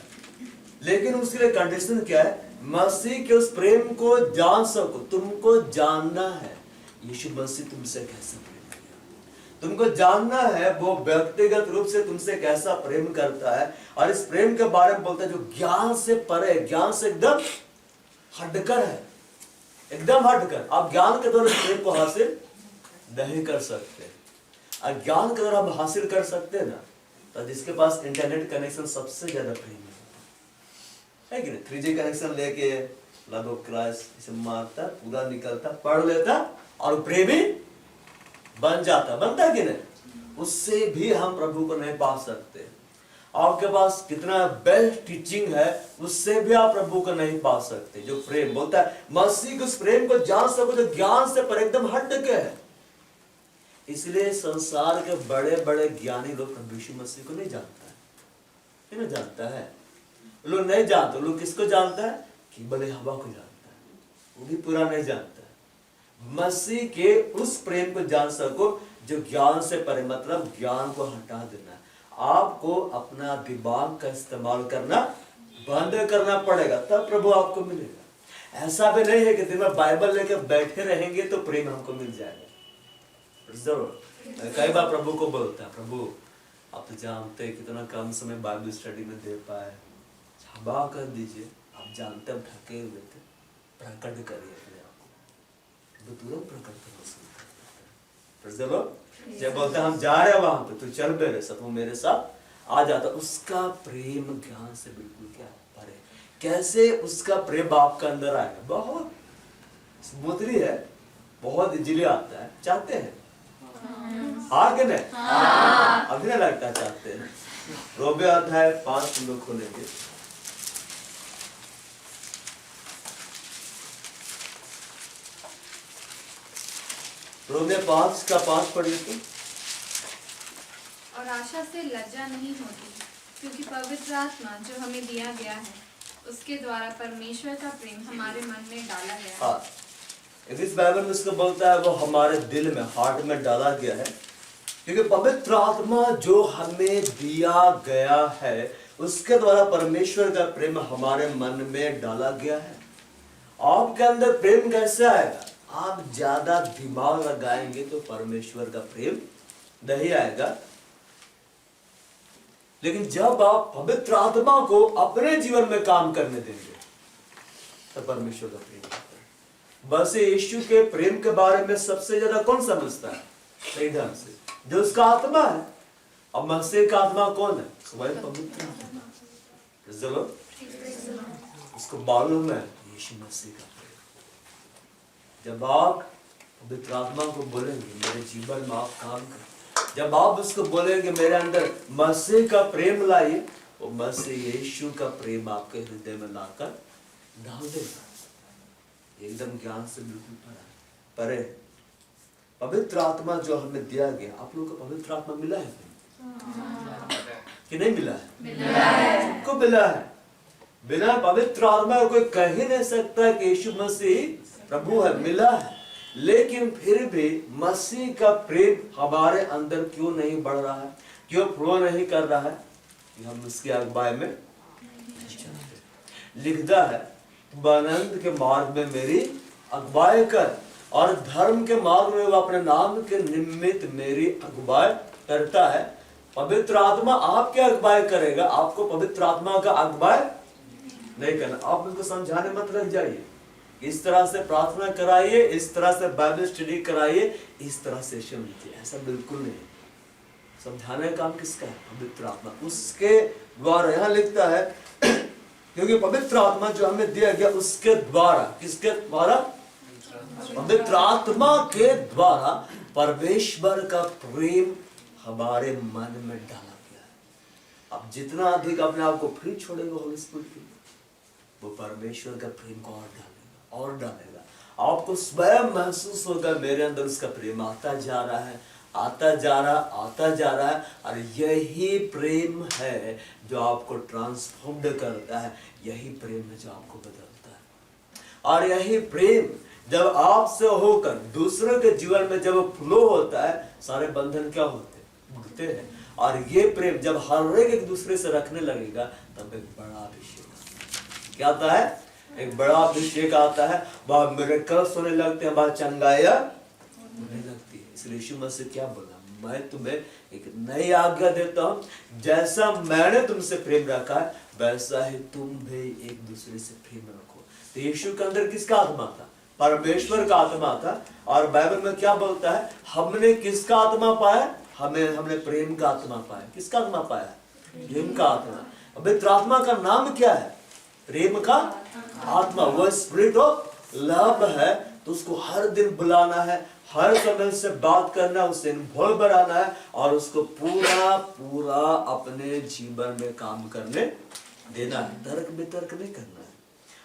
लेकिन उसके लिए कंडीशन क्या है? मसीह के उस प्रेम को जान सको, तुमको जानना है यीशु मसीह तुमसे कैसे प्रेम किया, तुमको जानना है वो व्यक्तिगत रूप से तुमसे कैसा प्रेम करता है। और इस प्रेम के बारे में बोलता है जो ज्ञान से परे, ज्ञान से एकदम हटकर है, एकदम हटकर। आप ज्ञान के द्वारा प्रेम को हासिल नहीं कर सकते। अज्ञान के द्वारा हम हासिल कर सकते हैं ना, तो जिसके पास इंटरनेट कनेक्शन सबसे ज्यादा प्रेम है कि नहीं? 3G कनेक्शन लेके लगभग क्लास इसे मारता, पूरा निकलता, पढ़ लेता और प्रेमी बन जाता, बनता है कि नहीं? उससे भी हम प्रभु को नहीं पा सकते। आपके पास कितना बेस्ट टीचिंग है, उससे भी आप प्रभु को नहीं पा सकते। जो प्रेम बोलता है मसीह के उस प्रेम को जान सको जो ज्ञान से पर एकदम हट के है। इसलिए संसार के बड़े बड़े ज्ञानी लोग प्रभु यीशु मसीह को नहीं जानता है, नहीं जानता है। लोग नहीं जानते, लोग किसको जानता है? केवल हवा को जानता है, वो भी पूरा नहीं जानता है। मसीह के उस प्रेम को जान सको जो ज्ञान से परे, मतलब ज्ञान को हटा देना। आपको अपना दिमाग का इस्तेमाल करना बंद करना पड़ेगा, तब प्रभु आपको मिलेगा। ऐसा भी नहीं है कि दिन में बाइबल लेकर बैठे रहेंगे तो प्रेम हमको मिल जाएगा। जरूर कई बार प्रभु को बोलता है, प्रभु आप तो जानते हैं कितना कम समय बाइबल स्टडी में दे पाए, क्षमा कर दीजिए, आप जानते हम थके हुए थे, प्रकट करिए अपने आप को। तो तुरंत प्रकट करो। जब बोलते हम जा रहे हैं वहां पे, तो चल मेरे साथ, वो मेरे साथ आ जाता। उसका प्रेम ज्ञान से बिल्कुल क्या परे। कैसे उसका प्रेम आपका अंदर आएगा? बहुत स्मूथली है, बहुत इजीली आता है। चाहते हैं? हाँ कि नहीं? अभी नहीं लगता चाहते हैं। रोमे अध्याय 5 हम लोग खोलेंगे। रोमे 5 का 5 पढ़िए तो। और आशा से लज्जा नहीं होती, क्योंकि पवित्र आत्मा जो हमें दिया गया है उसके द्वारा परमेश्वर का प्रेम हमारे मन में डाला गया है। हाँ, इस बाइबल में उसको बोलता है वो हमारे दिल में, हार्ट में डाला गया है। क्योंकि पवित्र आत्मा जो हमें दिया गया है उसके द्वारा परमेश्वर का प्रेम हमारे मन में डाला गया है। आपके अंदर प्रेम कैसे आएगा? आप ज्यादा दिमाग लगाएंगे तो परमेश्वर का प्रेम नहीं आएगा। लेकिन जब आप पवित्र आत्मा को अपने जीवन में काम करने देंगे तो परमेश्वर का प्रेम आता है। बस यीशु के प्रेम के बारे में सबसे ज्यादा कौन समझता है? सही ढंग से जो उसका आत्मा है। अब मसीह का आत्मा कौन है? स्वयं पवित्र आत्मा। उसको मालूम है यीशु मसीह का प्रेम। जब आप पवित्र आत्मा को बोलेंगे मेरे जीवन में आप काम करें, जब आप उसको बोलेंगे मेरे अंदर मसीह का प्रेम लाइए, वो मसीह यीशु का प्रेम आपके हृदय में लाकर डाल देगा। एकदम ज्ञान से बिल्कुल परे। पवित्र आत्मा जो हमें दिया गया, आप लोगों को पवित्र आत्मा मिला है कि नहीं मिला है? मिला है, सबको मिला है। बिना पवित्र आत्मा कोई कह ही नहीं सकता कि यीशु मसीह प्रभु है। मिला है, लेकिन फिर भी मसीह का प्रेम हमारे अंदर क्यों नहीं बढ़ रहा है, क्यों फ्लो नहीं कर रहा है? कि हम उसकी अगुवाई में लिखता है आनंद के मार्ग में मेरी अगुवाई कर, और धर्म के मार्ग में वो अपने नाम के निमित्त मेरी अगुवाई करता है। पवित्र आत्मा आपके अगुवाई करेगा, आपको पवित्र आत्मा का अगुवाई नहीं करना। आप उनको समझाने मत लग जाइए, इस तरह से प्रार्थना कराइए, इस तरह से बाइबल स्टडी कराइए, इस तरह से लीजिए, ऐसा बिल्कुल नहीं। समझाने का काम किसका है? पवित्र आत्मा। उसके द्वारा यहाँ लिखता है क्योंकि पवित्र आत्मा जो हमें दिया गया उसके द्वारा, किसके द्वारा? पवित्र आत्मा के द्वारा परमेश्वर का प्रेम हमारे मन में डाला गया है। अब जितना अधिक अपने आप को फ्री छोड़ेगा होली स्पिरिट के, वो परमेश्वर का प्रेम को और डालेगा। आपको स्वयं महसूस होगा मेरे अंदर उसका प्रेम आता जा रहा है, आता जा रहा है। और यही प्रेम है जो आपको ट्रांसफॉर्म्ड करता है, यही प्रेम है जो आपको बदलता है। और यही प्रेम जब आपसे होकर दूसरों के जीवन में जब फ्लो होता है, सारे बंधन क्या होते हैं। और ये प्रेम जब हर एक दूसरे से रखने लगेगा, तब एक बड़ा अभिषेक क्या आता है, एक बड़ा अभिषेक आता है। वह मिरेकल्स होने लगते हैं, वह चंगाइयां होने लगती है। इसलिए यीशु मसीह क्या बोला, मैं तुम्हें एक नई आज्ञा देता हूं, जैसा मैंने तुमसे प्रेम रखा है वैसा ही तुम भी एक दूसरे से प्रेम रखो। तो यीशु के अंदर किसका आत्मा था, परमेश्वर का आत्मा था। और बाइबल में क्या बोलता है, हमने किसका आत्मा पाया, हमने प्रेम का आत्मा पाया। किसका आत्मा पाया, प्रेम का आत्मा। पवित्र आत्मा का नाम क्या है, प्रेम का आत्मा। वो स्पिरिट ऑफ लव है। तो उसको हर दिन बुलाना है, हर समय से बात करना, उससे इन्वॉल्व बनाना है और उसको पूरा अपने जीवन में काम करने देना है, तर्क वितर्क नहीं करना है।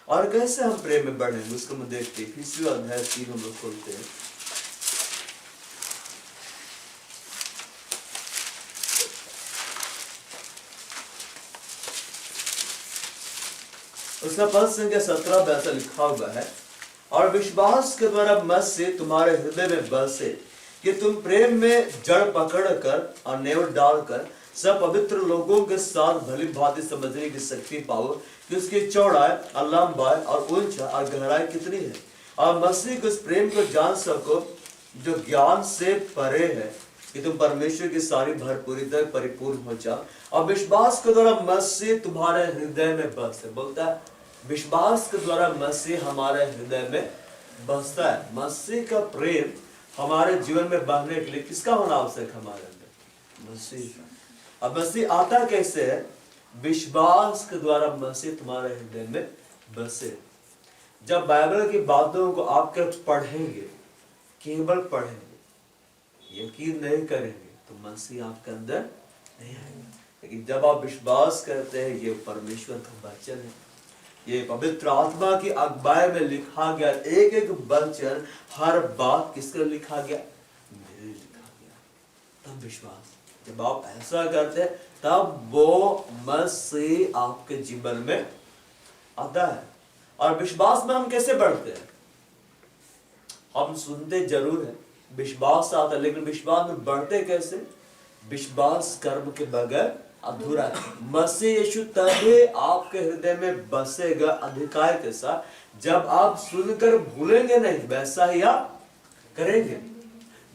और कैसे हम प्रेम में बढ़ेंगे उसको हम देखते हैं। इसी अध्याय 3 हम लोग खोलते हैं। उसका पद संख्या 17 में ऐसा लिखा हुआ है, और विश्वास के द्वारा मत से तुम्हारे हृदय में बसे कि तुम प्रेम में जड़ पकड़कर और नेवट डालकर सब पवित्र लोगों के साथ भली भांति समझने की शक्ति पाओ कि उसकी चौड़ाई और लंबाई और ऊंचाई और गहराई कितनी है, और मसीह के उस प्रेम को जान सको जो ज्ञान से परे है, कि तुम परमेश्वर की सारी भरपूरी तक परिपूर्ण हो जाओ। और विश्वास के द्वारा मसीह तुम्हारे हृदय में बसे। बोलता है विश्वास के द्वारा मसीह हमारे हृदय में बसता है। मसीह का प्रेम हमारे जीवन में बहने के लिए किसका होना आवश्यक है, हमारे अंदर मसीह। अब मसीह आता कैसे है, विश्वास के द्वारा मसीह तुम्हारे हृदय में बसे। जब बाइबल की बातों को आप पढ़ेंगे, केवल पढ़ेंगे, यकीन नहीं करेंगे, तो मसीह आपके अंदर नहीं आएगा। लेकिन जब आप विश्वास करते हैं ये परमेश्वर का वचन है, ये पवित्र आत्मा की अगुवाई में लिखा गया एक एक वचन, हर बात किसके लिखा गया, मेरे लिखा गया, तब विश्वास। जब आप ऐसा करते हैं तब वो मसीह आपके जीवन में आता है। और विश्वास में हम कैसे बढ़ते हैं, हम सुनते जरूर है, विश्वास आता है, लेकिन विश्वास में बढ़ते कैसे, विश्वास कर्म के बगैर अधूरा है। मसीह यीशु तभी आपके हृदय में बसेगा अधिकार के साथ जब आप सुनकर भूलेंगे नहीं, वैसा ही आप करेंगे।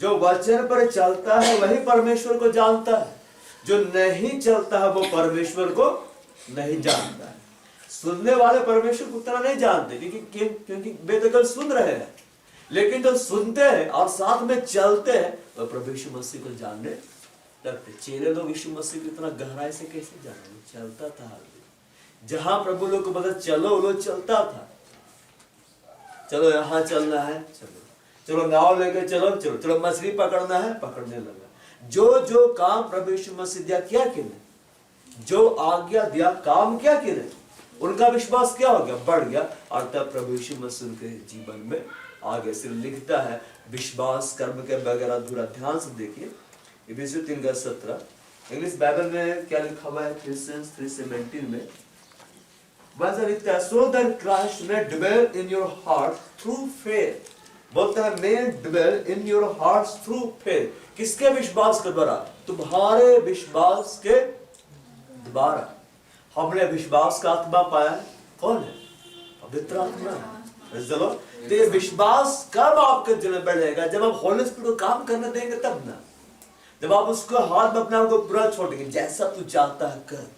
जो वचन पर चलता है वही परमेश्वर को जानता है, जो नहीं चलता है वो परमेश्वर को नहीं जानता है। सुनने वाले परमेश्वर को उतना नहीं जानते क्योंकि बेदखल सुन रहे हैं, लेकिन जो सुनते हैं और साथ में चलते हैं वो प्रभु यीशु मसीह को जानने लगते। चेले लोग यीशु मसीह को इतना गहराई से कैसे जाने, चलता था। जहां प्रभु लोग को पता चलो वो चलता था, चलो यहाँ चलना है, चलो नाव लेके चलो मछली पकड़ना है, पकड़ने लगा। जो काम प्रभु यीशु मसीह दिया क्या किने, जो आज्ञा दिया काम क्या किने, उनका विश्वास क्या हो गया, बढ़ गया। और तब प्रभु यीशु मसीह के जीवन में आगे से लिखता है विश्वास कर्म के बगैर अधूरा। ध्यान से देखिए इफिसियों 3:17 इंग्लिश बाइबल में क्या लिखा हुआ है, Ephesians 3:17 में वैसा लिखता है, so that Christ may dwell in your heart through faith। बोलता है may dwell in your hearts through faith। किसके विश्वास के द्वारा, तुम्हारे विश्वास के द्वारा। हमने विश्वास का आत्मा पाया, कौन है, पवित्र आत्मा। तो ये विश्वास कब आपके दिल में बढ़ेगा, जब आप होली स्पिरिट को काम करने देंगे तब ना। जब आप उसको हाथ में अपने आप को पूरा छोड़ेंगे, जैसा तू चाहता है कर,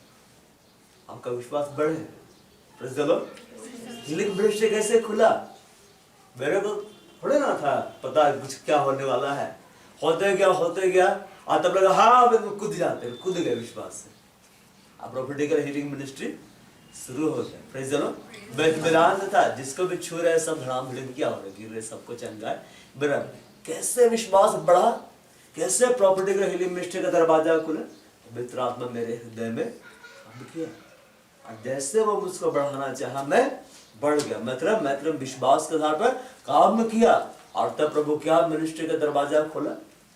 आपका विश्वास बढ़ेगा। हिलिंग ब्रिज से कैसे खुला, मेरे को थोड़े ना था पता कुछ क्या होने वाला है, होते गया और तब लगा हाँ कूद गए विश्वास से। आप प्रॉफिटिकल हीलिंग मिनिस्ट्री शुरू हो गया। Praise the Lord. बेतमिलान था, जिसको भी छू रहे सब धड़ाम भिड़म क्या हो रहा है, गिर रहे, सबको चंगा है बराबर। कैसे विश्वास बढ़ा, कैसे प्रॉपर्टी का हीलिंग मिनिस्ट्री का दरवाजा खुला, पवित्र आत्मा मेरे हृदय में काम किया, और जैसे वो मुझको बढ़ाना चाहा मैं बढ़ गया। मतलब विश्वास के आधार पर काम किया, और तब प्रभु क्या मिनिस्ट्री का दरवाजा खोला,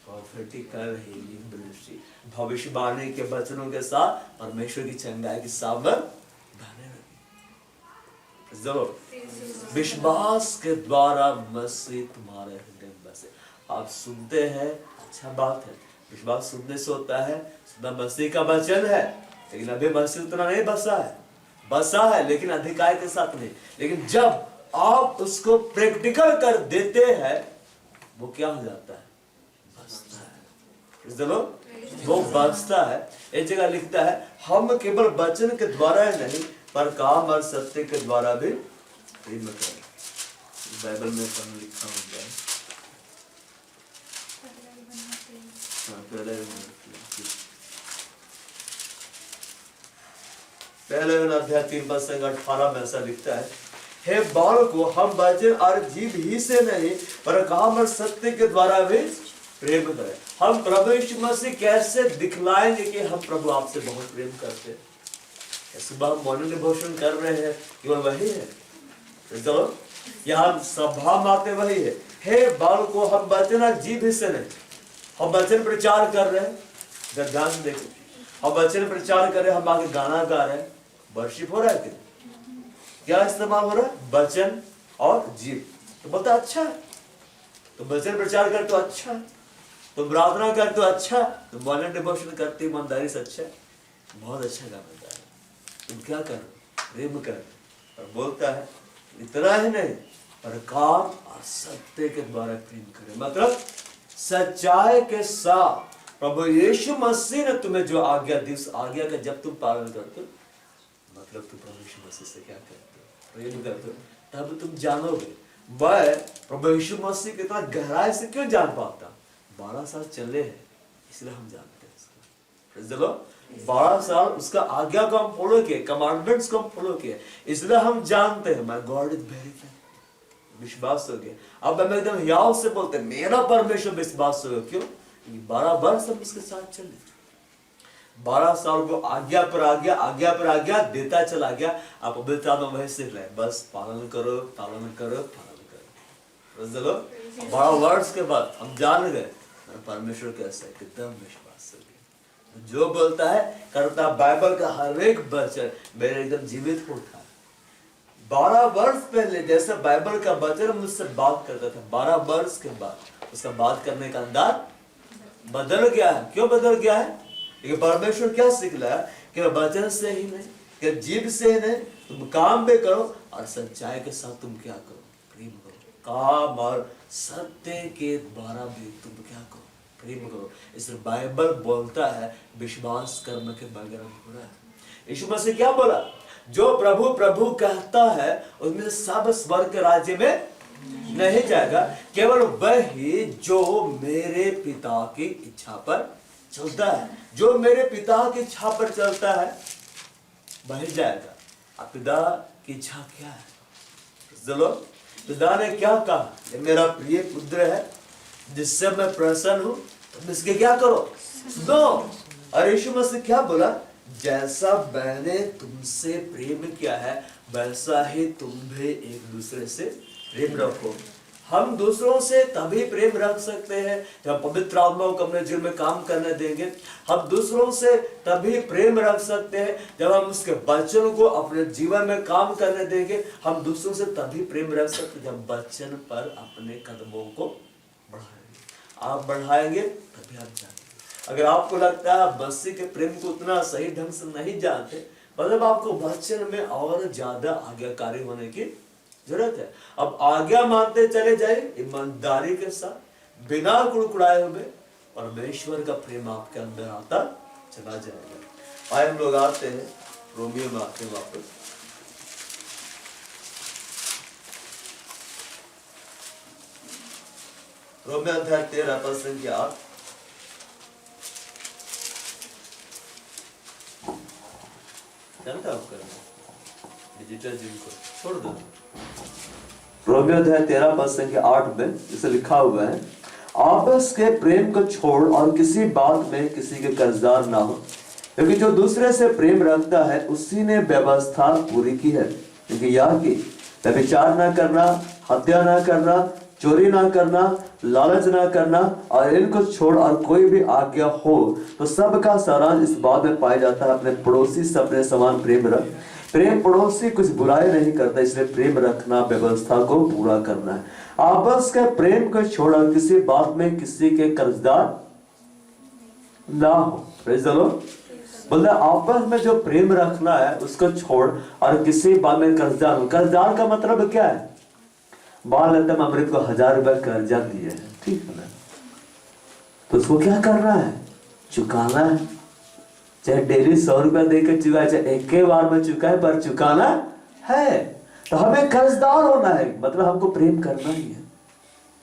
प्रॉफिटिकल हीलिंग मिनिस्ट्री, भविष्यवाणी के वचनों के साथ परमेश्वर की चंगाई की सामर बहने लगी। जरूर विश्वास के द्वारा मसीह तुम्हारे हृदय में बसे। आप सुनते हैं, अच्छा बात है, विश्वास सुनने से होता है, सुनना मसीह का वचन है, लेकिन अभी मसीह उतना नहीं बसा है लेकिन अधिकार के साथ नहीं। लेकिन जब आप उसको प्रैक्टिकल कर देते हैं, वो क्या हो जाता है, बसता है। चलो वो बसता है। एक जगह लिखता है, हम केवल वचन के द्वारा ही नहीं पर काम और सत्य के द्वारा भी प्रेम करें। बाइबल में लिखा होता है, पहले अध्याय 3:18 में ऐसा लिखता है, हे बालको, हम वचन और जीव ही से नहीं पर काम और सत्य के द्वारा भी प्रेम करें। हम प्रभु यीशु मसीह कैसे दिखलाएंगे कि हम प्रभु आपसे बहुत प्रेम करते हैं। सुबह हम मॉर्निंग डिवोशन कर रहे हैं, केवल वही है, चलो यहाँ सभा में आते वही है। हे बालको, हम वचन और जीव ही से नहीं, हम वचन प्रचार कर रहे हैं, ध्यान देखो, हम वचन प्रचार कर रहे हैं, हम आगे गाना गा रहे हैं, वर्शिप हो रहा है कि क्या इस्तेमाल हो रहा है, वचन और जीव। तो बोलता अच्छा है, तो वचन प्रचार कर तो अच्छा है, तो प्रार्थना कर तो अच्छा, तो मॉर्निंग डिवोशन करते ईमानदारी से अच्छा, बहुत अच्छा काम होता है। तुम क्या कर, प्रेम कर। और बोलता है इतना ही नहीं पर काम और सत्य के द्वारा प्रेम करे, मतलब सच्चाई के साथ प्रभु यीशु मसीह ने तुम्हें जो आज्ञा दी, उस आज्ञा का जब तुम पालन करते हो, मतलब तुम प्रभु यीशु मसीह से क्या करते हो, प्रेम करते हो, तब तुम जानोगे। वह प्रभु यीशु मसीह कितना गहराई से क्यों जान पाता, 12 साल चले हैं, इसलिए हम जानते हैं उसको। 12 साल उसका आज्ञा को हम फॉलो किए, कमांडमेंट्स को हम फॉलो किए, इसलिए हम जानते हैं my God is very faithful. विश्वास हो गया। अब हम एकदम हियाव से बोलते हैं मेरा परमेश्वर विश्वास हो गया। क्यों? 12 वर्ष हम उसके साथ चले, 12 साल वो आज्ञा पर आज्ञा देता चला गया। आप पवित्र आत्मा वही सीख रहे, बस पालन करो। 12 वर्ष के बाद हम जान गए परमेश्वर कैसा है, एकदम विश्वास हो गया। जो बोलता है करता, बाइबल का हर एक वचन मेरे एकदम जीवित होता है। 12 वर्ष पहले जैसे बाइबल का वचन मुझसे बात करता था, 12 वर्ष के बाद उसका बात करने का अंदाज बदल गया है। क्यों बदल गया है? क्योंकि परमेश्वर क्या सिखलाया कि वचन से ही नहीं, कि जीव से ही नहीं, तुम काम भी करो और सच्चाई के साथ तुम क्या करो, प्रेम करो। काम और सत्य के द्वारा भी तुम क्या करो, प्रेम करो। इसलिए बाइबल बोलता है विश्वास कर्म के बगैर पूरा है। यीशु मसीह क्या बोला? जो प्रभु प्रभु कहता है उसमें सब स्वर्ग के राज्य में नहीं जाएगा, केवल वही जो मेरे पिता की इच्छा पर चलता है। जो मेरे पिता की इच्छा पर चलता है वही जाएगा। अब पिता की इच्छा क्या है? चलो, पिता ने क्या कहा? ये मेरा प्रिय पुत्र है जिससे मैं प्रसन्न हूं, तुम इसके क्या करो, सुनो। और यीशु मसीह क्या बोला? जैसा मैंने तुमसे प्रेम किया है वैसा ही तुम भी एक दूसरे से प्रेम रखो। हम दूसरों से तभी प्रेम रख सकते हैं जब पवित्र आत्मा को अपने जीवन में काम करने देंगे। हम दूसरों से तभी प्रेम रख सकते हैं जब हम उसके वचन को अपने जीवन में काम करने देंगे। हम दूसरों से तभी प्रेम रख सकते हैं जब वचन पर अपने कदमों को बढ़ाएंगे। आप बढ़ाएंगे तभी आप जानेंगे। अगर आपको लगता है आप मसीह के प्रेम को उतना सही ढंग से नहीं जानते, मतलब आपको वचन में और ज्यादा आज्ञाकारी होने की जरूरत है। अब आज्ञा मानते चले जाए ईमानदारी के साथ, बिना कुड़कुड़ाए हुए, परमेश्वर का प्रेम आपके अंदर आता चला जाएगा। आए हम लोग आते हैं रोमियो में आते हैं वापस। रोमियो अध्याय 13 पद संख्या 8। जानता हूँ करना डिजिटल जिनको छोड़ दो। रोमियो अध्याय 13:8 में इसे लिखा हुआ है, आपस के प्रेम को छोड़ और किसी बात में किसी के कर्जदार ना हो, क्योंकि जो दूसरे से प्रेम रखता है उसी ने व्यवस्था पूरी की है। क्योंकि यह कि व्यभिचार ना करना, हत्या ना करना, चोरी ना करना, लालच ना करना, और इनको छोड़ और कोई भी आज्ञा हो तो सबका सारांश इस बात में पाया जाता है, अपने पड़ोसी से अपने समान प्रेम रख। प्रेम पड़ोसी कुछ बुराई नहीं करता, इसलिए प्रेम रखना व्यवस्था को पूरा करना है। आपस के प्रेम को छोड़ और किसी बात में किसी के कर्जदार ना हो। Praise the Lord. बोलते आपस में जो प्रेम रखना है उसको छोड़ और किसी बात में कर्जदार हो। कर्जदार का मतलब क्या है? बाल लतम अमृत को 1000 रुपए कर्जा दिए है, ठीक है ना, तो उसको क्या करना है? चुकाना है। चाहे डेली 100 रुपया देकर चुकाए, चाहे एक के बार में चुकाए, पर चुकाना है। तो हमें कर्जदार होना है, मतलब हमको प्रेम करना ही है,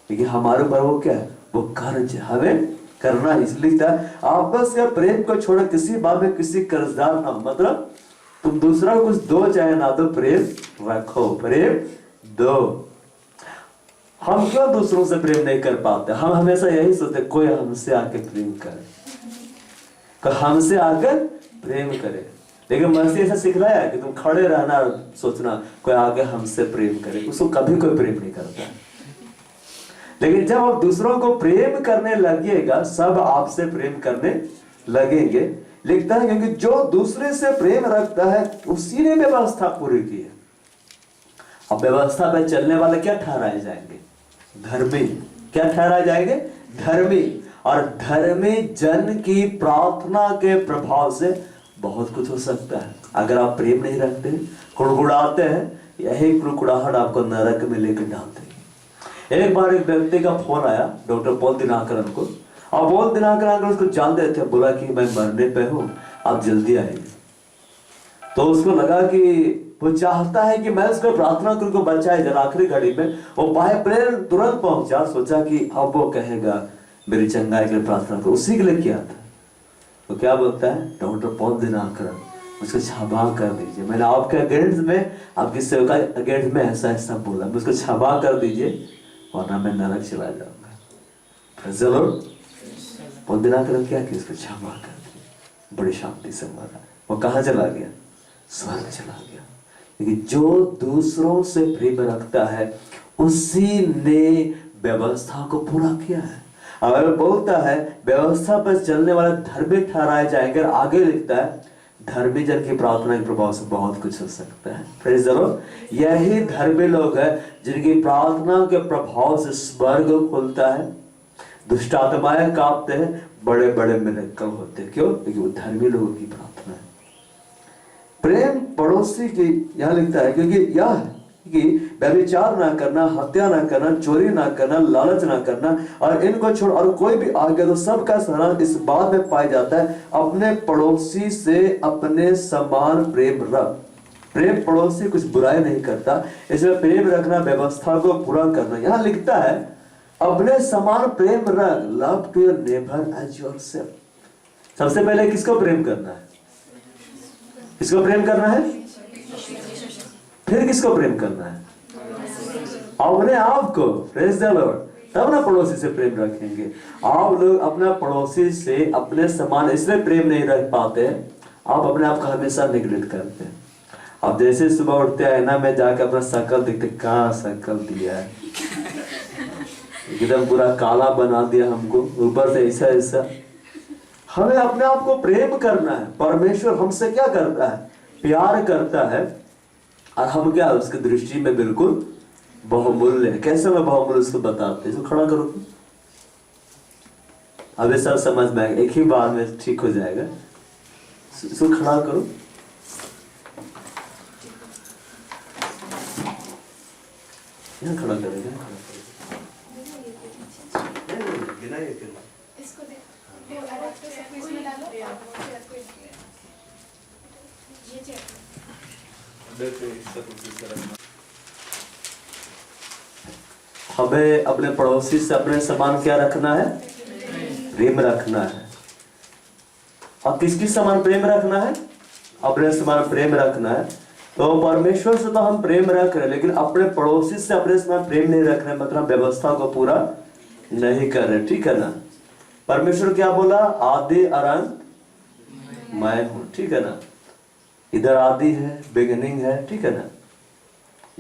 क्योंकि हमारे ऊपर वो क्या है? वो कर्ज हमें करना है। इसलिए आपस का प्रेम को छोड़ किसी बात में किसी कर्जदार ना हो, मतलब तुम दूसरा को कुछ दो चाहे ना दो, प्रेम रखो, प्रेम दो। हम क्यों दूसरों से प्रेम नहीं कर पाते? हम हमेशा यही सोचते कोई हमसे आके प्रेम करे, तो हमसे आकर प्रेम करे। लेकिन मसीह ऐसा सिखलाया कि तुम खड़े रहना, सोचना कोई आगे हमसे प्रेम करे, उसको कभी कोई प्रेम नहीं करता है। लेकिन जब आप दूसरों को प्रेम करने लगिएगा, सब आपसे प्रेम करने लगेंगे। लिखता है क्योंकि जो दूसरे से प्रेम रखता है उसी ने व्यवस्था पूरी की है। अब व्यवस्था पर चलने वाले क्या ठहराए जाएंगे? धर्मी। क्या ठहराए जाएंगे? धर्मी। और धर्मी जन की प्रार्थना के प्रभाव से बहुत कुछ हो सकता है। अगर आप प्रेम नहीं रखते, कुड़कुड़ाते हैं, यही कुड़कुड़ाहट आपको नरक में लेकर डालते हैं। एक बार एक व्यक्ति का फोन आया डॉक्टर पॉल दिनाकरन को, और पॉल दिनाकरन उसको जानते थे, बोला कि मैं मरने पे हूं, आप जल्दी आइए। तो उसको लगा कि वो चाहता है कि मैं उसको प्रार्थना करूं, को बचाए। जब आखिरी घड़ी में वो बाय प्रेयर तुरंत पहुंचा, सोचा कि अब वो कहेगा मेरी चंगाई के लिए प्रार्थना करो, उसी के लिए किया था। तो क्या बोलता है डॉक्टर पॉल दिनाकरन, उसको क्षमा कर दीजिए, मैंने आपके अगेंस्ट में, आपकी सेवका अगेंस्ट में ऐसा ऐसा बोला, उसको क्षमा कर दीजिए वरना मैं नरक चला जाऊंगा। चलो पॉल दिनाकरन क्या किया? उसको क्षमा कर दिया, बड़ी शांति से मरा। वो कहाँ चला गया? स्वर्ग चला गया। क्योंकि जो दूसरों से प्रेम रखता है उसी ने व्यवस्था को पूरा किया है। अगर बोलता है व्यवस्था पर चलने वाले धर्मी ठहराए जाएंगे, आगे लिखता है धर्मी जन की प्रार्थना के प्रभाव से बहुत कुछ हो सकता है। Praise the Lord. यही धर्मी लोग हैं जिनकी प्रार्थना के प्रभाव से स्वर्ग खुलता है, दुष्ट आत्माएं कांपते हैं, बड़े बड़े मिरेकल होते हैं। क्यों? क्योंकि वो धर्मी लोगों की प्रार्थना है। प्रेम पड़ोसी की यहां लिखता है क्योंकि यह है कि व्यभिचार ना करना, हत्या ना करना, चोरी ना करना, लालच ना करना, और इनको छोड़ और कोई भी आगे तो सबका सारांश इस बात में पाया जाता है, अपने पड़ोसी से अपने समान प्रेम रख। प्रेम पड़ोसी कुछ बुराई नहीं करता, इसलिए प्रेम रखना व्यवस्था को पूरा करना। यहाँ लिखता है अपने समान प्रेम रख, love to your neighbour as yourself. सबसे पहले किसको प्रेम करना है? किसको प्रेम करना है? फिर किसको प्रेम करना है? अपने आप को। Praise the Lord. तब ना पड़ोसी से प्रेम रखेंगे। आप लोग अपना पड़ोसी से अपने समान इसलिए प्रेम नहीं रख पाते, आप अपने आप को हमेशा निगलेक्ट करते हैं। आप जैसे सुबह उठते हैं ना, मैं जाकर अपना शकल देखते, कहाँ शकल दिया है, एकदम पूरा काला बना दिया हमको, ऊपर से ऐसा ऐसा। हमें अपने आप को प्रेम करना है। परमेश्वर हमसे क्या करता है? प्यार करता है, और हम क्या उसकी दृष्टि में बिल्कुल बहुमूल्य है। कैसे मैं बहुमूल्य उसको बताते हैं? खड़ा करो, अब ये सब समझ में आएगा, एक ही बार में ठीक हो जाएगा। इसको खड़ा करो। यहाँ खड़ा करेगा, इसको दे, इसमें डालो, ये चेक। हमें अपने पड़ोसी से अपने समान क्या रखना है? प्रेम रखना है। और किसकी समान प्रेम रखना है? अपने समान प्रेम रखना है। तो परमेश्वर से तो हम प्रेम रख रहे हैं, लेकिन अपने पड़ोसी से अपने से हम प्रेम नहीं रख रहे, मतलब व्यवस्था को पूरा नहीं कर रहे, ठीक है ना। परमेश्वर क्या बोला, आदि और अंत मैं हूं, ठीक है ना। इधर आदि है, बिगिनिंग है, ठीक है ना,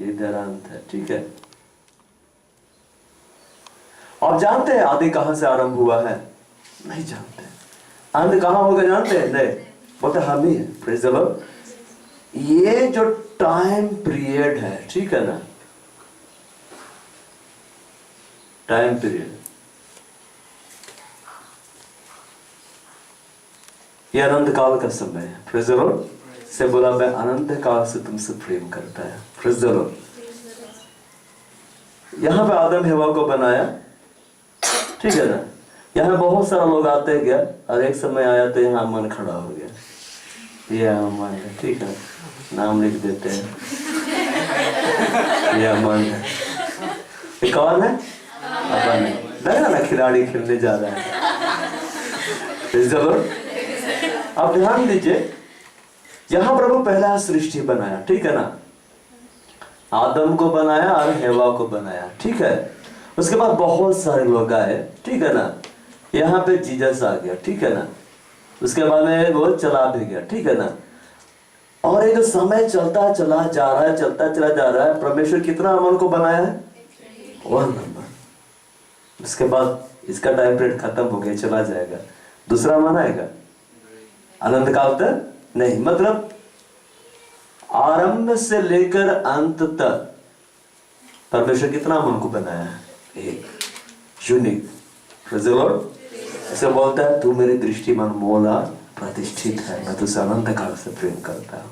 इधर अंत है, ठीक है। आप जानते हैं आदि कहां से आरंभ हुआ है? नहीं जानते। अंत कहां होगा जानते हैं? नहीं, बोलते हम ही है। Praise the Lord. ये जो टाइम पीरियड है, ठीक है ना, टाइम पीरियड, ये अनंत काल का समय है। Praise the Lord. से बोला मैं अनंत काल से तुमसे प्रेम करता है। Praise the Lord. यहां पे आदम हवा को बनाया, ठीक है ना। यहाँ बहुत सारा लोग आते गया, और एक समय आया तो यहाँ अमन खड़ा हो गया। ये अमन है, ठीक है, नाम लिख देते हैं, ये अमन है। ये कौन है? अमन है। लगा ना खिलाड़ी खेलने जा रहा है। अब ध्यान दीजिए, यहाँ प्रभु पहला सृष्टि बनाया, ठीक है ना, आदम को बनाया और हवा को बनाया, ठीक है। उसके बाद बहुत सारे लोग आए, ठीक है ना। यहाँ पे जीसस आ गया, ठीक है ना। उसके बाद में वो चला भी गया, ठीक है ना। और ये जो समय चलता चला जा रहा है, चलता चला जा रहा है, परमेश्वर कितना अमन को बनाया है? 1 नंबर। उसके बाद इसका टाइम पीरियड खत्म हो गया, चला जाएगा, दूसरा अमन आएगा अनंत काल तक नहीं। मतलब आरंभ से लेकर अंत तक परमेश्वर कितना अमन को बनाया है? एक यूनिक। Praise the Lord. ऐसे बोलता है तू मेरी दृष्टि में अनमोल और प्रतिष्ठित है, मैं तुझसे अनंत काल से प्रेम करता हूँ।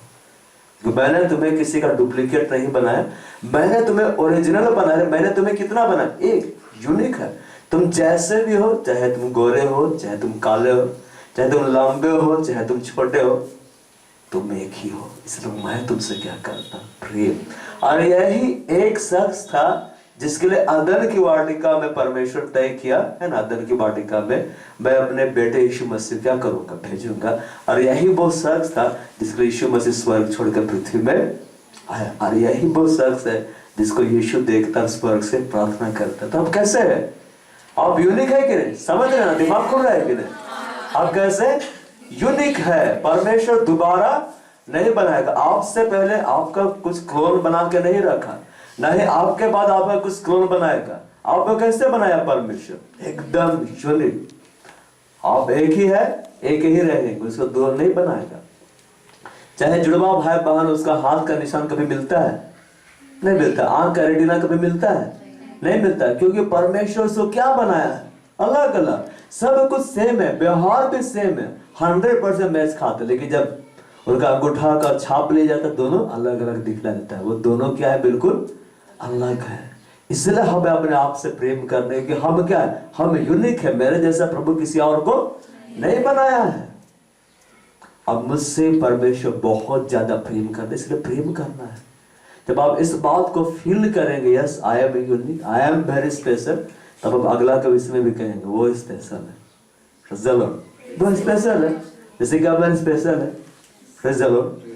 तो मैंने तुम्हें किसी का डुप्लीकेट नहीं बनाया, मैंने तुम्हें ओरिजिनल बनाया। मैंने तुम्हें कितना बनाया? एक यूनिक है। तुम जैसे भी हो, चाहे तुम गोरे हो, चाहे तुम काले हो, चाहे तुम लंबे हो, चाहे तुम छोटे हो, तुम एक ही हो। इसलिए मैं तुमसे क्या करता? प्रेम। और यही एक शख्स था जिसके लिए अदन की वाटिका में परमेश्वर तय किया है ना। अदन की वाटिका में मैं अपने बेटे यीशु मसीह क्या करूंगा? भेजूंगा। और यही वो शख्स था जिसके लिए यीशु मसीह स्वर्ग छोड़कर पृथ्वी में आया। और यही वो शख्स है जिसको यीशु देखता स्वर्ग से प्रार्थना करता। तो अब कैसे है? आप यूनिक है कि नहीं? समझ रहे ना? दिमाग खुल रहा है कि नहीं? आप कैसे यूनिक है? परमेश्वर दोबारा नहीं बनाएगा। आपसे पहले आपका कुछ क्लोन बना के नहीं रखा, नहीं आपके बाद आपका कुछ क्लोन बनाएगा। आपको कैसे बनाया परमेश्वर? एकदम यूनिक। आप एक ही है, एक ही रहेंगे, उसको दो नहीं बनाएगा। चाहे जुड़वा भाई बहन, उसका हाथ का निशान कभी मिलता है? नहीं मिलता। आंख का रेटिना कभी मिलता है? नहीं मिलता। क्योंकि परमेश्वर उसको क्या बनाया है? अलग अलग। सब कुछ सेम है, व्यवहार भी सेम है, 100% मैच खाते, लेकिन जब उनका अंगूठा का छाप ले जाता, दोनों अलग अलग दिखला देता है। वो दोनों क्या है? बिल्कुल अलग है। इसलिए हमें अपने आप से प्रेम करने की, हम क्या है? हम यूनिक है। मेरे जैसा प्रभु किसी और को नहीं बनाया है। अब मुझसे परमेश्वर बहुत ज्यादा प्रेम करते, इसलिए प्रेम करना है। जब आप इस बात को फील करेंगे, yes I am unique, I am very special, तब अब अगला कभी इसमें भी कहेंगे वो स्पेशल है। वो स्पेशल है, जैसे कि अब स्पेशल है।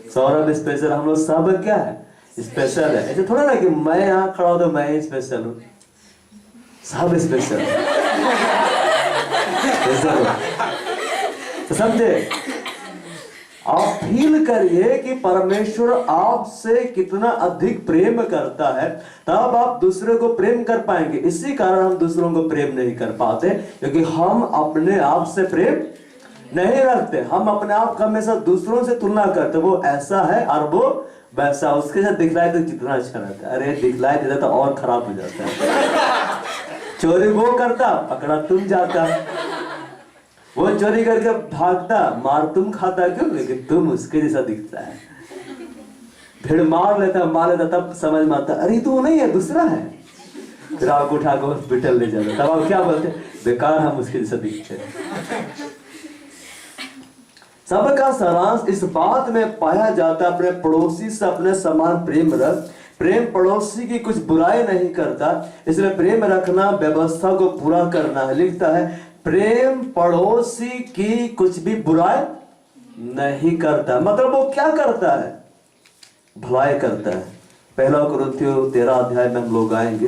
सौरभ स्पेशल, हम लोग सब क्या है? स्पेशल है। ऐसे थोड़ा ना कि मैं यहाँ खड़ा हूं तो मैं स्पेशल हूं, सब स्पेशल है। तो समझे? आप फील करिए कि परमेश्वर आपसे कितना अधिक प्रेम करता है, तब आप दूसरे को प्रेम कर पाएंगे। इसी कारण हम दूसरों को प्रेम नहीं कर पाते, क्योंकि हम अपने आप से प्रेम नहीं रखते। हम अपने आप का हमेशा दूसरों से तुलना करते, वो ऐसा है और वो वैसा, उसके साथ दिखलाई तो कितना अच्छा रहता है। अरे दिखलाई देता तो और खराब हो जाता है। चोरी वो करता, पकड़ा तुम जाता। वो चोरी करके भागता, मार तुम खाता, क्यों? लेकिन तुम उसके जैसा दिखता है। भीड़ मार लेता, तब समझ में आता, अरे तू नहीं है, दूसरा है। फिर आप उठा कर हॉस्पिटल ले जाते, तब आप क्या बोलते? बेकार, हम उसके जैसा दिखते हैं। सबका सारांश इस बात में पाया जाता, अपने पड़ोसी से अपने समान प्रेम रख। प्रेम पड़ोसी की कुछ बुराई नहीं करता, इसलिए प्रेम रखना व्यवस्था को पूरा करना है। लिखता है प्रेम पड़ोसी की कुछ भी बुराई नहीं करता। मतलब वो क्या करता है? भलाई करता है। 1 कुरिन्थियों 13 अध्याय में हम लोग आएंगे।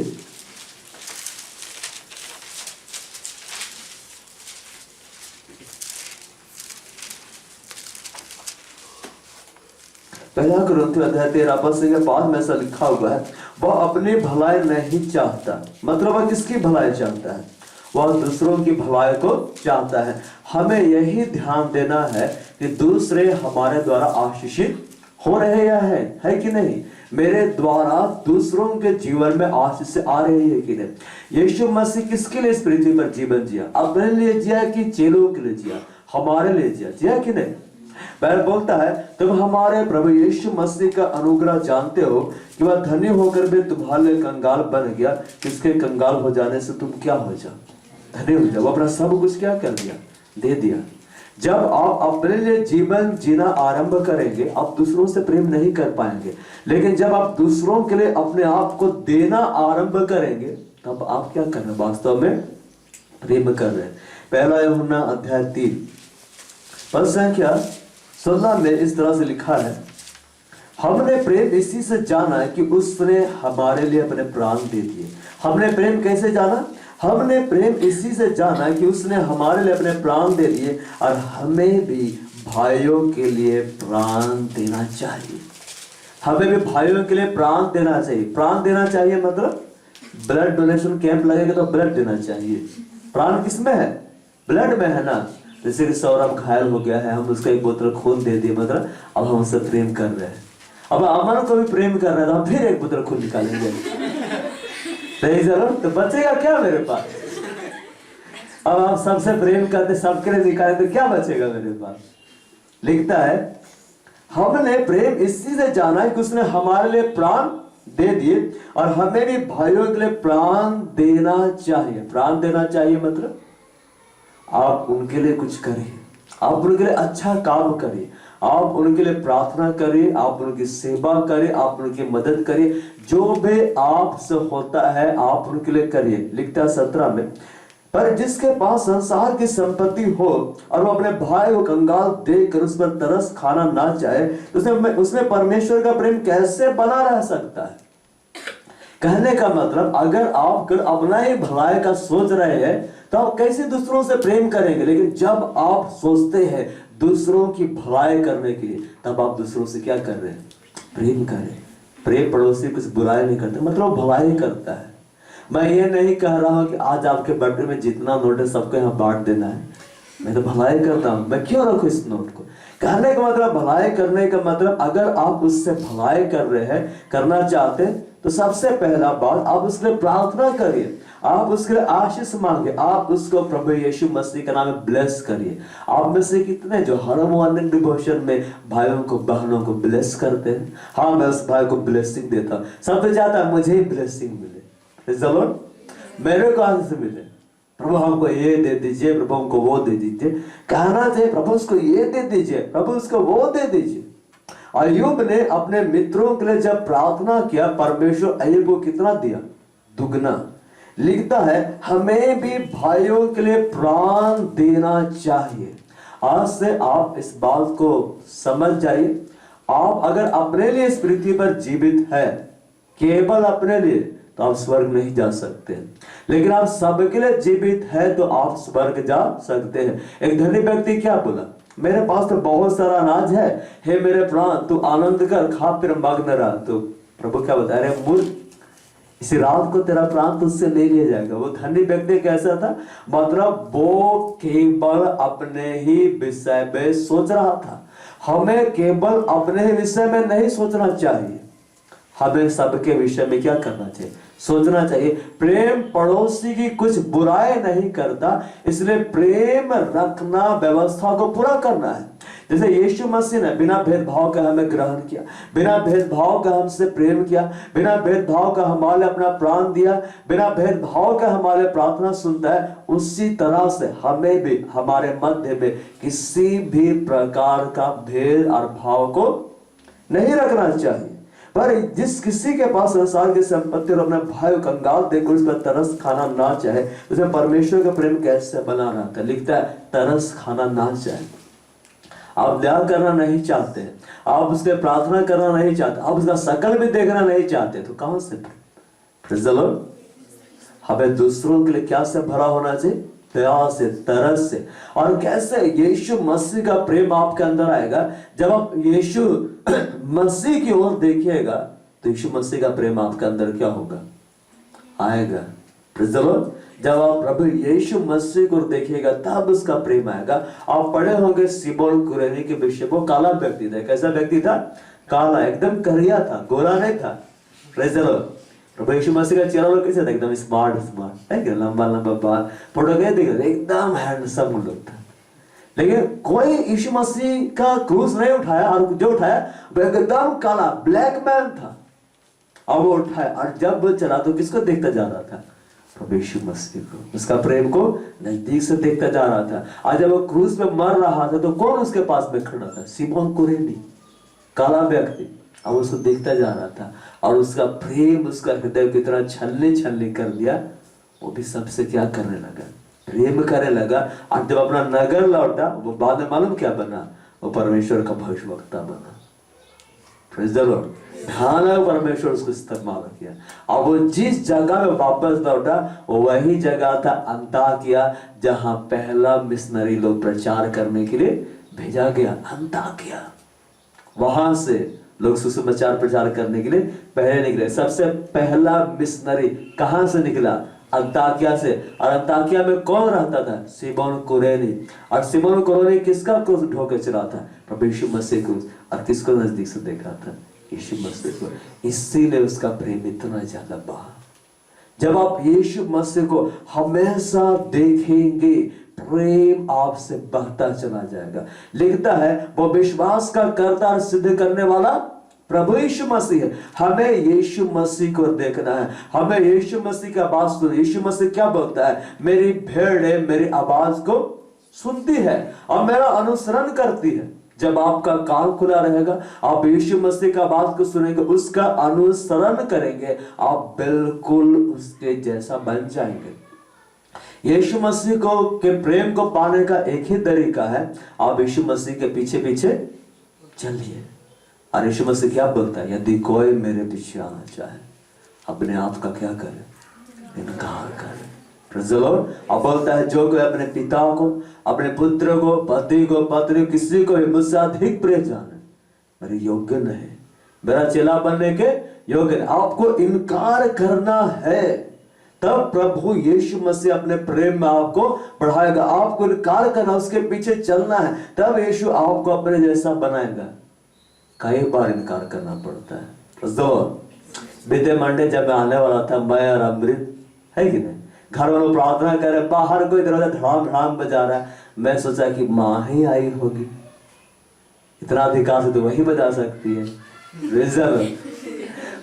पहला कुरिन्थियों अध्याय 13 पद के बाद में ऐसा लिखा हुआ है, वह अपनी भलाई नहीं चाहता। मतलब वह किसकी भलाई चाहता है? वह दूसरों की भलाई को चाहता है। हमें यही ध्यान देना है कि दूसरे हमारे द्वारा आशीषित हो रहे या है कि नहीं? मेरे द्वारा दूसरों के जीवन में आशीष आ रही है कि नहीं? यीशु मसीह किसके लिए इस पृथ्वी पर जीवन जिया? अपने लिए जिया कि चेलों के लिए जिया? हमारे लिए जिया कि नहीं? बाइबल बोलता है, तुम हमारे प्रभु यीशु मसीह का अनुग्रह जानते हो कि वह धनी होकर भी तुम्हारे लिए कंगाल बन गया, किसके कंगाल हो जाने से तुम क्या हो जाओ? धनी हो जाओ। वो अपना सब कुछ क्या कर दिया? दे दिया। जब आप अपने लिए जीवन जीना आरंभ करेंगे, आप दूसरों से प्रेम नहीं कर पाएंगे। लेकिन जब आप दूसरों के लिए अपने आप को देना आरंभ करेंगे, तब आप क्या कर रहे हैं? वास्तव में प्रेम कर रहे हैं। 1 यूहन्ना अध्याय 3 पद संख्या 16 में इस तरह से लिखा है, हमने प्रेम इसी से जाना कि उसने हमारे लिए अपने प्राण दे दिए। हमने प्रेम कैसे जाना? हमने प्रेम इसी से जाना कि उसने हमारे लिए अपने प्राण दे दिए, और हमें भी भाइयों के लिए प्राण देना चाहिए। हमें भी भाइयों के लिए प्राण देना चाहिए। प्राण देना चाहिए मतलब ब्लड डोनेशन कैंप लगेगा तो ब्लड देना चाहिए। प्राण किसमें है? ब्लड में है ना। जैसे कि सौरभ घायल हो गया है, हम उसका एक बोतल खून दे दिए, मतलब अब हम उससे प्रेम कर रहे हैं। अब अमन को भी प्रेम कर रहे हैं तो हम फिर एक बोतल खून निकालेंगे। नहीं जरूर तो बचेगा क्या मेरे पास? अब आप सबसे प्रेम करते, सबके लिए निकाले तो क्या बचेगा मेरे पास? लिखता है, हमने प्रेम इसी से जाना है कि उसने हमारे लिए प्राण दे दिए, और हमें भी भाइयों के लिए प्राण देना चाहिए। प्राण देना चाहिए मतलब आप उनके लिए कुछ करिए, आप उनके लिए अच्छा काम करिए, आप उनके लिए प्रार्थना करिए, आप उनकी सेवा करिए, आप उनकी मदद करिए। जो भी आपसे होता है आप उनके लिए करिए। लिखता है 17 में, पर जिसके पास संसार की संपत्ति हो और वो अपने भाई को कंगाल देकर उस पर तरस खाना ना चाहे, तो उसमें परमेश्वर का प्रेम कैसे बना रह सकता है? कहने का मतलब, अगर आप अपना ही भलाई का सोच रहे हैं तो आप कैसे दूसरों से प्रेम करेंगे? लेकिन जब आप सोचते हैं दूसरों की भलाई करने के लिए, तब आप दूसरों से क्या कर रहे हैं? प्रेम करें। प्रेम पड़ोसी कुछ बुराई नहीं करते, मतलब भलाई करता है। मैं ये नहीं कह रहा हूं कि आज आपके बर्थडे में जितना नोट है सबको यहाँ बांट देना है। मैं तो भलाई करता हूं, मैं क्यों रखूं इस नोट को? कहने का मतलब, भलाई करने का मतलब, अगर आप उससे भलाई कर रहे हैं, करना चाहते हैं, तो सबसे पहला बात आप उसके लिए प्रार्थना करिए, आप उसके लिए आशीष मांगे, आप उसको प्रभु यीशु मसीह के नाम में ब्लेस करिए। आप में से कितने जो हर मॉर्निंग डिवोशन में भाइयों को बहनों को ब्लेस करते हैं? हाँ, मैं उस भाई को ब्लेसिंग देता हूँ। सब तो चाहता है मुझे ही ब्लेसिंग मिले, जरूर मेरे को आंसर से मिले। प्रभु हमको ये दे दीजिए, प्रभु हमको वो दे दीजिए। कहना चाहिए प्रभु उसको ये दे दीजिए, प्रभु उसको वो दे दीजिए। अय्यूब ने अपने मित्रों के लिए जब प्रार्थना किया, परमेश्वर अय्यूब को कितना दिया? दुगना। लिखता है, हमें भी भाइयों के लिए प्राण देना चाहिए। आज से आप इस बात को समझ जाइए। आप अगर अपने लिए इस पृथ्वी पर जीवित है, केवल अपने लिए, तो आप स्वर्ग नहीं जा सकते। लेकिन आप सबके लिए जीवित है तो आप स्वर्ग जा सकते हैं। एक धनी व्यक्ति क्या बोला? मेरे पास तो बहुत सारा अनाज है, हे मेरे प्राण तू आनंद कर, खा फिर मग्न रह। तो प्रभु क्या बता रहे? मूर्ख, इसी रात को तेरा प्राण तुझसे ले लिया जाएगा। वो धनी व्यक्ति कैसा था? मतलब वो केवल अपने ही विषय में सोच रहा था। हमें केवल अपने ही विषय में नहीं सोचना चाहिए, हमें सबके विषय में क्या करना चाहिए? सोचना चाहिए। प्रेम पड़ोसी की कुछ बुराई नहीं करता, इसलिए प्रेम रखना व्यवस्था को पूरा करना है। जैसे यीशु मसीह ने बिना भेदभाव का हमें ग्रहण किया, बिना भेदभाव का हमसे प्रेम किया, बिना भेदभाव का हमारे अपना प्राण दिया, बिना भेदभाव का हमारे प्रार्थना सुनता है, उसी तरह से हमें भी हमारे मध्य में किसी भी प्रकार का भेद और भाव को नहीं रखना चाहिए। पर जिस किसी के पास संसार की संपत्ति और अपने भाई को कंगाल देकर उस पर तरस खाना ना चाहे, उसमें परमेश्वर का प्रेम कैसे बना रहता है? लिखता है तरस खाना ना चाहे। आप ध्यान करना नहीं चाहते, आप उसके प्रार्थना करना नहीं चाहते, आप उसका शकल भी देखना नहीं चाहते, तो कहां से? Praise the Lord। हमें दूसरों के लिए क्या से भरा होना चाहिए? दया से, तरस से। और कैसे यीशु मसीह का प्रेम आपके अंदर आएगा? जब आप यीशु मसीह की ओर देखिएगा तो यीशु मसीह का प्रेम आपके अंदर क्या होगा? आएगा। Praise the Lord। जब आप प्रभु यीशु मसीह को देखिएगा तब उसका प्रेम आएगा। आप पढ़े होंगे सिमोन कुरेनी के विषय। वो काला व्यक्ति था। कैसा व्यक्ति था? काला, एकदम करिया था, गोरा नहीं था। Praise the Lord। प्रभु यीशु मसीह का चेहरा लोग कैसे था? एकदम स्मार्ट है, लंबा लंबा बाल, फोटो क्या दिख रहा, एकदम हैंडसम लोग था। लेकिन कोई यीशु मसीह का क्रूस नहीं उठाया, और जो उठाया वो एकदम काला ब्लैक मैन था। अब वो उठाया और जब वो चला तो किसको देखता जा रहा था? प्रभु यीशु मसीह को, उसका प्रेम को नजदीक से देखता जा रहा था। आज जब वो क्रूस पे मर रहा था तो कौन उसके पास में खड़ा था? सिमोन कुरेनी, काला व्यक्ति। अब उसको देखता जा रहा था और उसका प्रेम उसका हृदय की तरह छलने छलने कर दिया। वो भी सबसे क्या करने लगा? प्रेम करने लगा। और जब अपना नगर लौटा वो बाद में मालूम क्या बना? वो परमेश्वर का भविष्यवक्ता बना। Praise the Lord। भयानक परमेश्वर उसको इस्तेमाल किया। अब वो जिस जगह में वापस लौटा वो वही जगह था अंताकिया, जहां पहला मिशनरी लोग प्रचार करने के लिए भेजा गया। अंताकिया, वहां से लोग सुसमाचार प्रचार करने के लिए पहले निकले। सबसे पहला मिशनरी कहां से निकला? अंताकिया से। और अंताकिया में कौन रहता था? सिमोन कुरेनी। और सिमोन कुरेनी किसका क्रूस ढोके चला था? प्रभु यीशु मसीह को। और किसको नजदीक से देखा था? यीशु मसीह को। इसीलिए उसका प्रेम इतना ज्यादा बहा। जब आप यीशु मसीह को हमेशा देखेंगे प्रेम आपसे बढ़ता चला जाएगा। लिखता है वो विश्वास का कर्ता और सिद्ध करने वाला प्रभु यीशु मसीह है। हमें यीशु मसीह को देखना है, हमें यीशु मसीह की आवाज सुन। यीशु मसीह क्या बोलता है? मेरी भेड़ मेरी आवाज को सुनती है और मेरा अनुसरण करती है। जब आपका कान खुला रहेगा, आप यीशु मसीह का आवाज को सुनेंगे, उसका अनुसरण करेंगे, आप बिल्कुल उसके जैसा बन जाएंगे। यीशु मसीह को के प्रेम को पाने का एक ही तरीका है, आप यीशु मसीह के पीछे पीछे चलिए। और यीशु मसीह क्या बोलता है? यदि कोई मेरे पीछे आना चाहे अपने आप का क्या करे? इनकार करे। Praise the Lord। अब बोलता है जो कोई अपने पिता को, अपने पुत्र को, पति को, पत्नी, किसी को भी मुझसे अधिक प्रिय जाने, मेरे योग्य नहीं, मेरा चेला बनने के योग्य नहीं। आपको इनकार करना है, तब प्रभु यीशु मसीह अपने प्रेम में आपको बढ़ाएगा। आपको इनकार करना, उसके पीछे चलना है, तब यीशु आपको अपने जैसा बनाएगा। कई बार इनकार करना पड़ता है। Praise the Lord। बीते मंडे जब मैं आने वाला था, मैं और अमृत, है कि नहीं, घर वालों प्रार्थना कर रहे, बाहर कोई दरवाजा धड़ाम धड़ाम बजा रहा है। मैं सोचा कि माँ ही आई होगी, इतना अधिकार से तो वही बजा सकती है।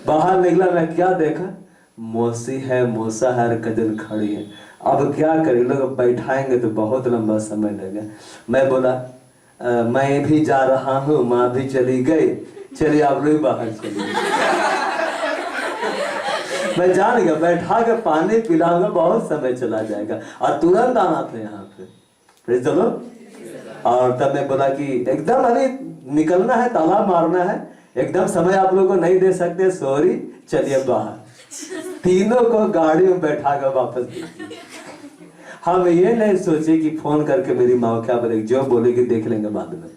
बाहर निकला, मैं क्या देखा? मौसी है, मौसा है और कजन खड़ी है। अब क्या करें, लोग बैठाएंगे तो बहुत लंबा समय लगेगा। मैं बोला मैं भी जा रहा हूँ, माँ भी चली गई, चलिए आप लोग बाहर चलिए। मैं जान गया, बैठा के पानी पिलाऊंगा, बहुत समय चला जाएगा और तुरंत आना था यहाँ पे। Praise the Lord। और तब मैं बोला कि एकदम अभी निकलना है, ताला मारना है, एकदम समय आप लोगों को नहीं दे सकते, सॉरी, चलिए बाहर। तीनों को गाड़ी में बैठा कर वापस। हम ये नहीं सोचे कि फोन करके मेरी माँ क्या बोलेगी, जो बोलेगी देख लेंगे बाद में।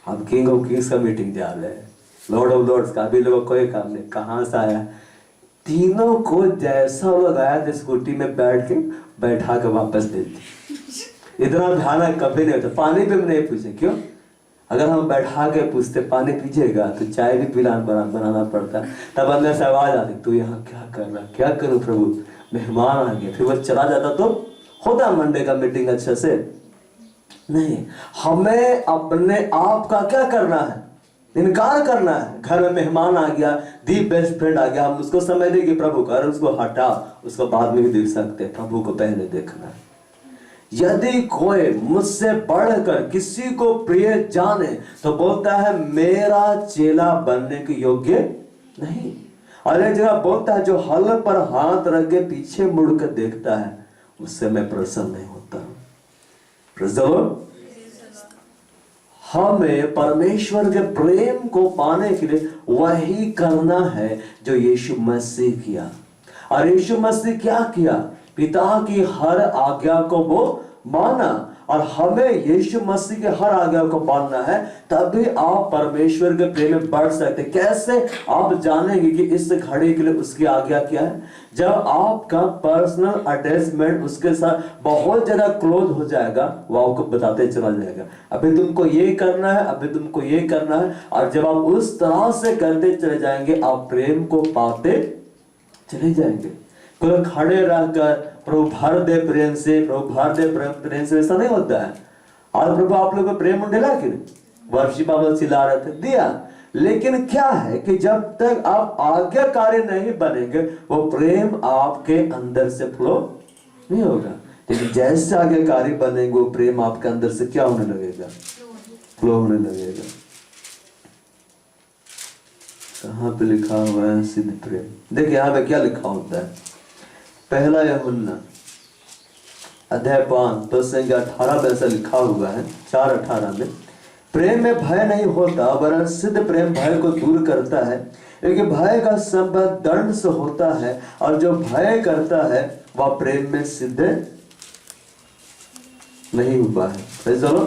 हम किंग ऑफ किंग्स का मीटिंग जा रहे हैं, लॉर्ड ऑफ लॉर्ड्स का। अभी लोगों कोई काम नहीं, कहाँ से आया? तीनों को जैसा लोग आया था स्कूटी में बैठ के बैठा के वापस दे दी। इतना भयानक कभी नहीं होता। पानी पे नहीं पूछे, क्यों? अगर हम बैठा के पूछते पानी पीजिएगा तो चाय भी बनाना पड़ता। तब अंदर से आवाज आती, तू यहाँ क्या कर रहा? क्या करूं प्रभु, मेहमान आ गए। फिर वो चला जाता तो होता मंडे का मीटिंग अच्छे से। नहीं, हमें अपने आप का क्या करना है? इनकार करना है। घर में मेहमान आ गया, दी बेस्ट फ्रेंड आ गया, हम उसको समय देंगे प्रभु का, उसको हटा, उसको बाद में भी देख सकते हैं। प्रभु को पहले देखना है। यदि कोई मुझसे बढ़कर किसी को प्रिय जाने तो बोलता है मेरा चेला बनने के योग्य नहीं। और एक जगह बोलता है जो हल पर हाथ रख के पीछे मुड़कर देखता है उससे मैं प्रसन्न नहीं होता। Praise the Lord। हमें परमेश्वर के प्रेम को पाने के लिए वही करना है जो यीशु मसीह किया। और यीशु मसीह क्या किया? पिता की हर आज्ञा को वो माना। और हमें यीशु मसीह के हर आज्ञा को मानना है, तभी आप परमेश्वर के प्रेम में बढ़ सकते। कैसे आप जानेंगे कि इस घड़ी के लिए उसकी आज्ञा क्या है? जब आपका पर्सनल अटैचमेंट उसके साथ बहुत ज्यादा क्लोज हो जाएगा, वो आपको बताते चला जाएगा, अभी तुमको ये करना है, अभी तुमको ये करना है। और जब आप उस तरह से करते चले जाएंगे, आप प्रेम को पाते चले जाएंगे। कोई खड़े रहकर प्रभु भर दे प्रेम से, प्रभु भर दे प्रेम से, ऐसा नहीं होता है। और प्रभु आप लोगों को प्रेम दिला कि नहीं? वर्षी बाबा चिल्ला रहे थे, दिया। लेकिन क्या है कि जब तक आप आज्ञाकारी नहीं बनेंगे, वो प्रेम आपके अंदर से फ्लो नहीं होगा। लेकिन जैसे आज्ञाकारी बनेंगे, वो प्रेम आपके अंदर से क्या होने लगेगा? फ्लो होने लगेगा। कहाँ पे लिखा हुआ है सिद्ध प्रेम? देखिए यहाँ पे क्या लिखा होता है। पहला यूहन्ना अध्याय 5:18 में ऐसा लिखा हुआ है, 4:18 में, प्रेम में भय नहीं होता, वरन सिद्ध प्रेम भय को दूर करता है, क्योंकि भय का संबंध दंड से होता है, और जो भय करता है वह प्रेम में सिद्ध नहीं हुआ है। चलो,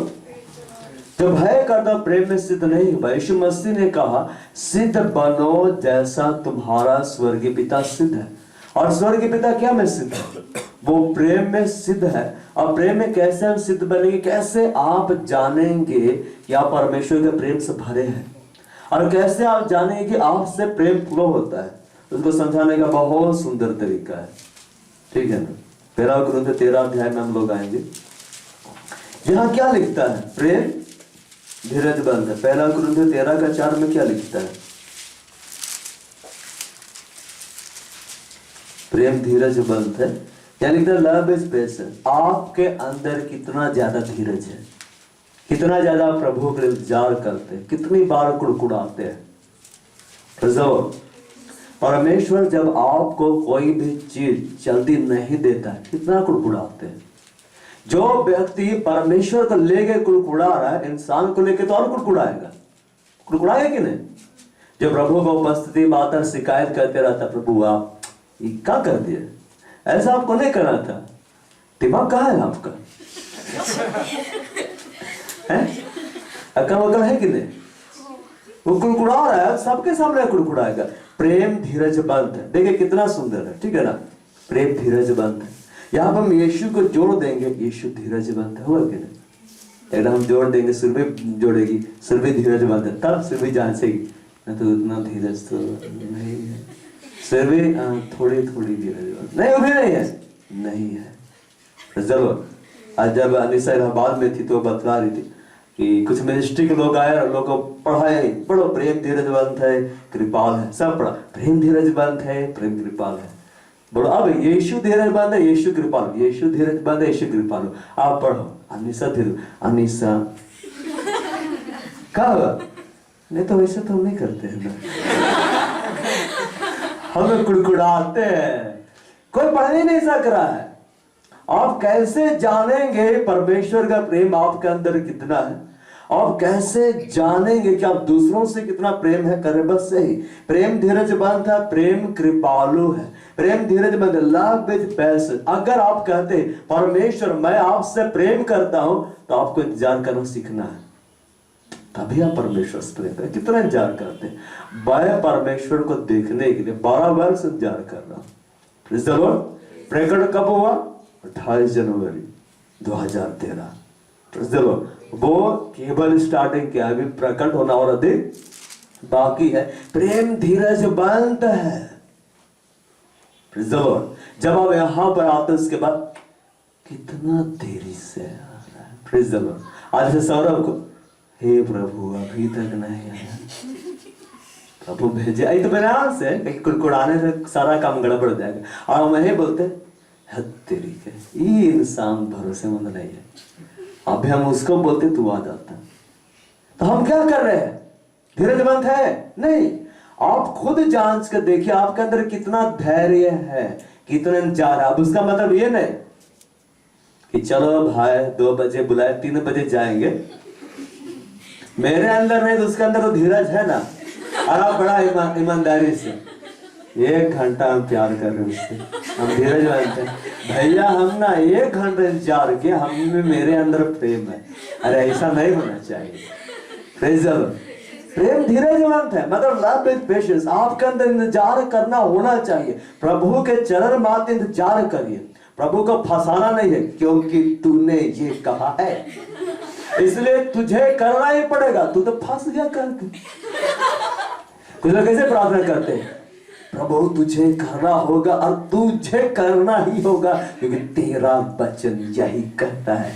जो भय करता प्रेम में सिद्ध नहीं हुआ। यीशु मसीह ने कहा, सिद्ध बनो जैसा तुम्हारा स्वर्गीय पिता सिद्ध है। और स्वर्गीय पिता क्या में सिद्ध है? वो प्रेम में सिद्ध है। और प्रेम में कैसे हम सिद्ध बनेंगे? कैसे आप जानेंगे कि आप परमेश्वर के प्रेम से भरे हैं? और कैसे आप जानेंगे कि आपसे प्रेम फ्लो होता है? उसको समझाने का बहुत सुंदर तरीका है, ठीक है ना। 1 कुरिन्थियों 13 अध्याय में हम लोग आएंगे। यहाँ क्या लिखता है? प्रेम धीरज बंद है। 1 कुरिन्थियों 13:4 में क्या लिखता है? प्रेम धीरज बंद है, यानी लव इज पेशेंट। आपके अंदर कितना ज्यादा धीरज है, कितना ज्यादा प्रभु के इंतजार करते हैं, कितनी बार कुड़कुड़ाते हैं। परमेश्वर जब आपको कोई भी चीज जल्दी नहीं देता है, कितना कुड़कुड़ाते हैं। जो व्यक्ति परमेश्वर को लेके कुड़कुड़ा रहा है, इंसान को लेके तो और कुड़कुड़ाएगा, कुड़कुड़ाएगा कि नहीं? जो प्रभु को उपस्थिति में आकर शिकायत करते रहता, प्रभु आप ये क्या कर दिया, ऐसा आपको नहीं करना था, दिमाग कहाँ है आपका? अकल वकल है कि नहीं? वो कुड़कुड़ा रहा है, सबके सामने कुड़कुड़ाएगा। प्रेम धीरज बंद है। देखिए कितना सुंदर है, ठीक है ना। प्रेम धीरज बंद है। यहाँ पर हम यीशु को जोड़ देंगे, यीशु धीरज बंद है, हुआ कि नहीं? एकदम हम जोड़ देंगे, सुर भी जोड़ेगी, सुर भी धीरज बंद है, तब सुर भी जांचेगी, नहीं तो उतना धीरज तो नहीं है। सिर भी थोड़ी थोड़ी धीरज नहीं, वो भी नहीं है, नहीं है। चलो, आज जब अनिशा इलाहाबाद में थी तो बतला रही थी कि कुछ मिनिस्ट्री के लोग आए और लोगों को पढ़ाए, पढ़ो प्रेम धीरज बंद है, कृपाल है, सब पढ़ा, प्रेम धीरज बंद है, प्रेम कृपाल है। बोलो अब यीशु धीरज बंद है, यीशु कृपाल, यीशु धीरज बंद है, यीशु कृपाल। आप पढ़ो अनिशा धीरज, अनिशा क्या हुआ? नहीं तो वैसे तो हम नहीं करते हैं ना, हमें कुड़कुड़ाते हैं। कोई पढ़ नहीं सक रहा है। आप कैसे जानेंगे परमेश्वर का प्रेम आपके अंदर कितना है? आप कैसे जानेंगे कि आप दूसरों से कितना प्रेम है? करे बस सही। प्रेम धीरज बंद है, प्रेम कृपालु है, प्रेम धीरज बंद, लव विद पेशेंस। अगर आप कहते परमेश्वर मैं आपसे प्रेम करता हूं, तो आपको इंतजार करना सीखना है, तभी आप परमेश्वर से प्रेम करें। कितना इंतजार करते हैं? मैं परमेश्वर को देखने के लिए 12 वर्ष इंतजार कर रहा हूँ। प्रकट कब हुआ? 28 जनवरी 2013। वो केवल स्टार्टिंग किया, अभी प्रकट होना और अधिक बाकी है। प्रेम धीरज बंद है। जब आप यहां पर आते हैं, उसके बाद कितना देरी से आ रहा है। आज से सौरभ को, हे प्रभु अभी तक नहीं आया, प्रभु भेजे। आई तो बना से कुड़कुड़ाने से सारा काम गड़बड़ हो जाएगा। और हम यही बोलते तेरी के ये इंसान भरोसेमंद नहीं है, अभी हम उसको बोलते तू आ जाता। तो हम क्या कर रहे हैं? धीरज बंद है नहीं। आप खुद जांच कर देखिए आपके अंदर कितना धैर्य है, कितना इंतजार है। अब उसका मतलब ये नहीं कि चलो भाई 2 बजे बुलाए 3 बजे जाएंगे, मेरे अंदर नहीं तो उसके अंदर तो धीरज है ना, और आप बड़ा ईमानदारी से 1 घंटा हम प्यार कर रहे हैं उससे, हम धीरज मानते हैं भैया, हम ना 1 घंटा इंतजार किए, हम में मेरे अंदर प्रेम है। अरे ऐसा नहीं होना चाहिए। प्रेम धीरजवंत है, मतलब लव विद पेशेंस। आपके अंदर इंतजार करना होना चाहिए। प्रभु के चरण मात्र इंतजार करिए, प्रभु को फंसाना नहीं है, क्योंकि तूने ये कहा है इसलिए तुझे करना ही पड़ेगा। तू तो फंस गया करके। कुछ लोग कैसे प्रार्थना करते हैं, प्रभु तुझे करना होगा और तुझे करना ही होगा, क्योंकि तेरा वचन यही कहता है।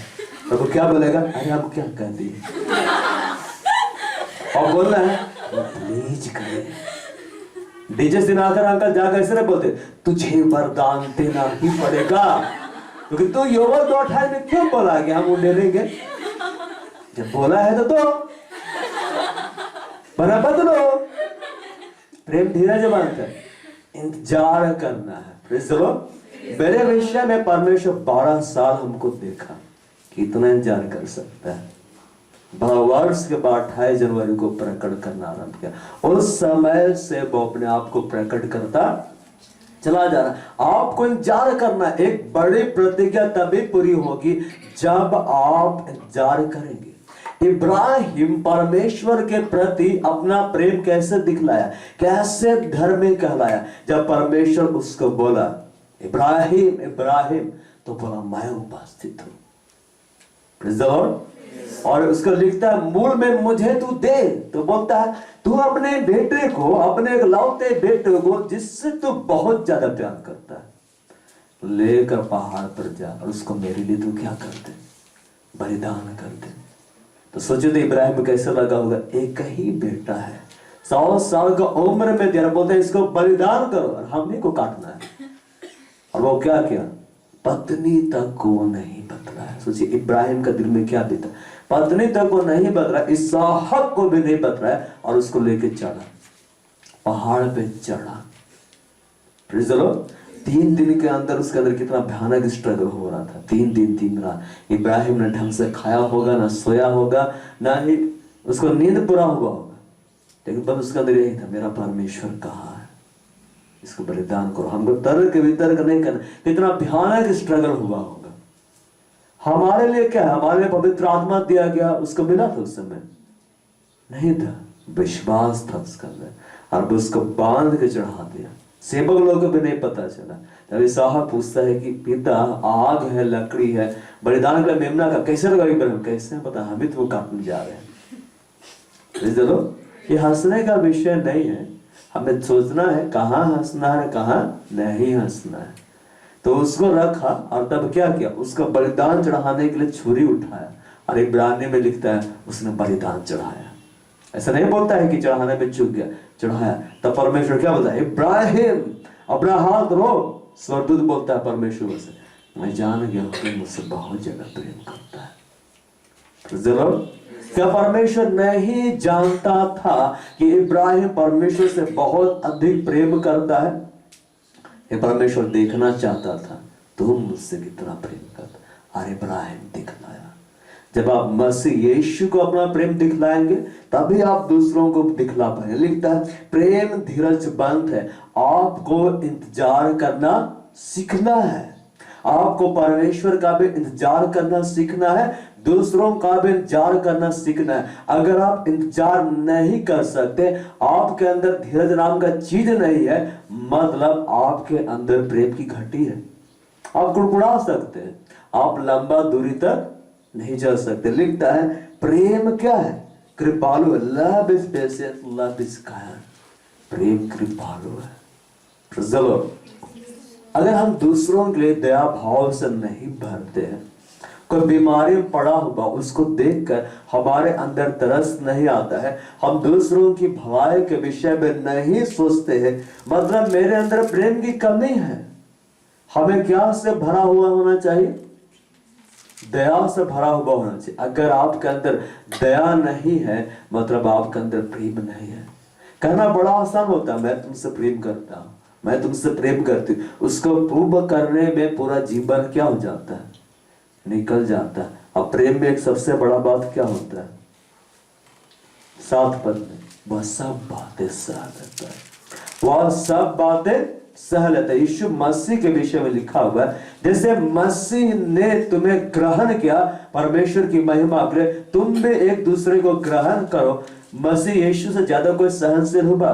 प्रभु क्या बोलेगा, अरे अब क्या कर दिए, और बोलना है प्लीज करें। डीजे दिनाकर अंकल जाकर ऐसे बोलते, तुझे वरदान देना ही पड़ेगा, क्योंकि तू योवेल 2:28 में क्यों बोला कि हम वो ले लेंगे। जब बोला है तो बना बदलो। प्रेम धीरज मानता है, इंतजार करना है। Praise the Lord. मेरे विषय में परमेश्वर 12 साल हमको देखा, कितना इंतजार कर सकता है। वर्ष के बाद 28 जनवरी को प्रकट करना आरंभ किया। उस समय से वो अपने आप को प्रकट करता चला जा रहा। आपको इंतजार करना। एक बड़ी प्रतिज्ञा तभी पूरी होगी जब आप इंतजार करेंगे। इब्राहिम परमेश्वर के प्रति अपना प्रेम कैसे दिखलाया, कैसे धर्मी कहलाया। जब परमेश्वर उसको बोला इब्राहिम इब्राहिम, तो बोला मैं उपस्थित हूं। Praise the Lord. और उसको लिखता है मूल में मुझे तू दे, तो बोलता है तू अपने बेटे को, अपने एक लौते बेटे को जिससे तू बहुत ज्यादा प्यार करता है, लेकर पहाड़ पर जा और उसको मेरे लिए तू क्या कर दे, बलिदान कर दे। तो सोचो तो इब्राहिम को कैसे लगा होगा, एक ही बेटा है, 100 साल का उम्र में तेरा, बोलते हैं इसको बलिदान करो और हमने को काटना है। और वो क्या किया, पत्नी तक को नहीं बतलाया। सोचिए इब्राहिम का दिल में क्या बीता, पत्नी तक को नहीं बतलाया, इसहाक को भी नहीं बतलाया, और उसको लेके चढ़ा, पहाड़ पे चढ़ा। Praise the Lord. 3 दिन के अंदर उसके अंदर कितना भयानक स्ट्रगल हो रहा था। 3 दिन 3 रात इब्राहिम ने ढंग से खाया होगा, ना सोया होगा, ना ही उसको नींद पूरा हुआ होगा, लेकिन बस उसके अंदर यही था, मेरा परमेश्वर कहाँ है, इसको बलिदान करो। हमको तर्क वितर्क नहीं करना। कितना भयानक स्ट्रगल हुआ होगा। हमारे लिए क्या है, हमारे लिए पवित्र आत्मा दिया गया, उसको मिला था उस समय नहीं था, विश्वास था उसका अंदर, और उसको बांध के चढ़ा दिया। सेवक लोगों को भी नहीं पता चला। तब इसहाक पूछता है कि पिता आग है, लकड़ी है, बलिदान का मेमना का कैसे लगा, कैसे पता, हम ही तो काटने जा रहे हैं। चलो ये हंसने का विषय नहीं है, हमें सोचना है कहाँ हंसना है, कहाँ नहीं हंसना है। तो उसको रखा और तब क्या किया, उसका बलिदान चढ़ाने के लिए छुरी उठाया, और इब्रानी में लिखता है उसने बलिदान चढ़ाया। ऐसा नहीं बोलता है कि चढ़ाने में चूक गया, चढ़ाया। तब परमेश्वर क्या बोलता है, इब्राहिम अपना हाथ रो। स्वर्गदूत बोलता है परमेश्वर से, मैं जान गया कि मुझसे बहुत ज्यादा प्रेम करता है। क्या परमेश्वर नहीं जानता था कि इब्राहिम परमेश्वर से बहुत अधिक प्रेम करता है? ये परमेश्वर देखना चाहता था तुम मुझसे कितना प्रेम करता। और इब्राहिम दिखलाया। जब आप मसीह यीशु को अपना प्रेम दिखलाएंगे तभी आप दूसरों को दिखला पाएंगे। लिखता है प्रेम धीरजवंत है। आपको इंतजार करना सीखना है। आपको परमेश्वर का भी इंतजार करना सीखना है, दूसरों का भी इंतजार करना सीखना है। अगर आप इंतजार नहीं कर सकते, आपके अंदर धीरज नाम का चीज नहीं है, मतलब आपके अंदर प्रेम की घटी है। आप कुड़कुड़ा सकते हैं, आप लंबा दूरी तक नहीं जा सकते। लिखता है प्रेम क्या है, कृपालु है। Love is patient, love is kind. प्रेम कृपालु है। चलो अगर हम दूसरों के लिए दया भाव से नहीं भरते हैं, कोई बीमारी में पड़ा हुआ उसको देखकर हमारे अंदर तरस नहीं आता है, हम दूसरों की भलाई के विषय में नहीं सोचते हैं, मतलब मेरे अंदर प्रेम की कमी है। हमें क्या से भरा हुआ होना चाहिए? दया से भरा हुआ होना चाहिए। अगर आपके अंदर दया नहीं है, मतलब आपके अंदर प्रेम नहीं है। कहना बड़ा आसान होता है, मैं तुमसे प्रेम करता हूं, मैं तुमसे प्रेम करती हूँ। उसको प्रूव करने में पूरा जीवन क्या हो जाता है, निकल जाता है। अब प्रेम में एक सबसे बड़ा बात क्या होता है, 7 पद में वह सब बातें सह लेता है, वह सब बातें सह लेता है। यीशु मसीह के विषय में लिखा हुआ है, जैसे मसीह ने तुम्हें ग्रहण किया परमेश्वर की महिमा के लिए, तुम भी एक दूसरे को ग्रहण करो। मसीह यीशु से ज्यादा कोई सहनशील हुआ?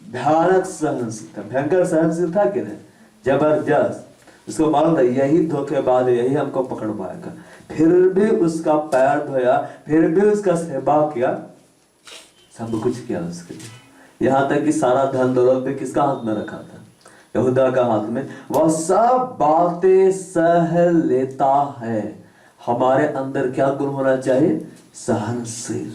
भयानक सहनशील था, भयंकर सहनशील था कि नहीं? जबरदस्त। उसको मालूम था यही धोखेबाज है, यही हमको पकड़ पाएगा, फिर भी उसका पैर धोया, फिर भी उसका सेवा किया, सब कुछ किया उसके लिए। यहाँ तक कि सारा धन दौलत भी किसका हाथ में रखा था? यहूदा का हाथ में। वह सब बातें सह लेता है। हमारे अंदर क्या गुण होना चाहिए? सहनशील।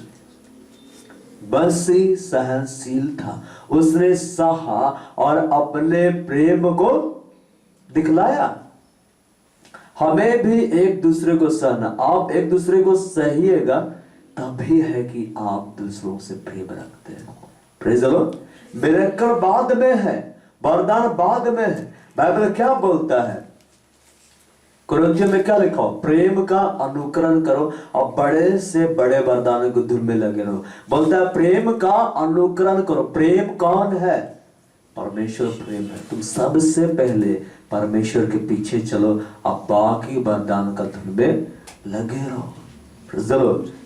मसीह सहनशील था, उसने सहा और अपने प्रेम को दिखलाया। हमें भी एक दूसरे को सहना, आप एक दूसरे को सहिएगा तभी है कि आप दूसरों से प्रेम रखते हैं। Praise the Lord. मिरेकल बाद में है, वरदान बाद में है। बाइबल क्या बोलता है? कुरिन्थियों में क्या लिखा हो? प्रेम का अनुकरण करो और बड़े से बड़े वरदानों को धुन में लगे रहो। बोलता है प्रेम का अनुकरण करो। प्रेम कौन है? परमेश्वर प्रेम है। तुम सबसे पहले परमेश्वर के पीछे चलो और बाकी वरदान का धुन में लगे रहो।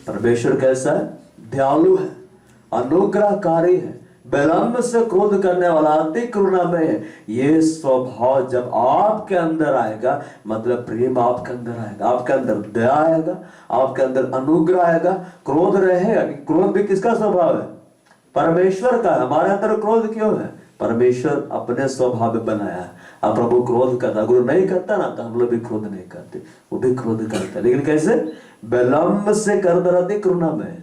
परमेश्वर कैसा है? दयालु है, अनुग्रहकारी है, विलंब से क्रोध करने वाला, अति करुणामय है। ये स्वभाव जब आपके अंदर आएगा, मतलब प्रेम आपके अंदर आएगा, आपके अंदर दया आएगा, आपके अंदर अनुग्रह आएगा, क्रोध रहेगा। क्रोध भी किसका स्वभाव है? परमेश्वर का। हमारे अंदर क्रोध क्यों है? परमेश्वर अपने स्वभाव में बनाया है। अब प्रभु क्रोध करता, गुरु नहीं करता ना, तो हम लोग भी क्रोध नहीं करते, वो भी क्रोध करता है, लेकिन कैसे? विलंब से कर दराती करुणामय।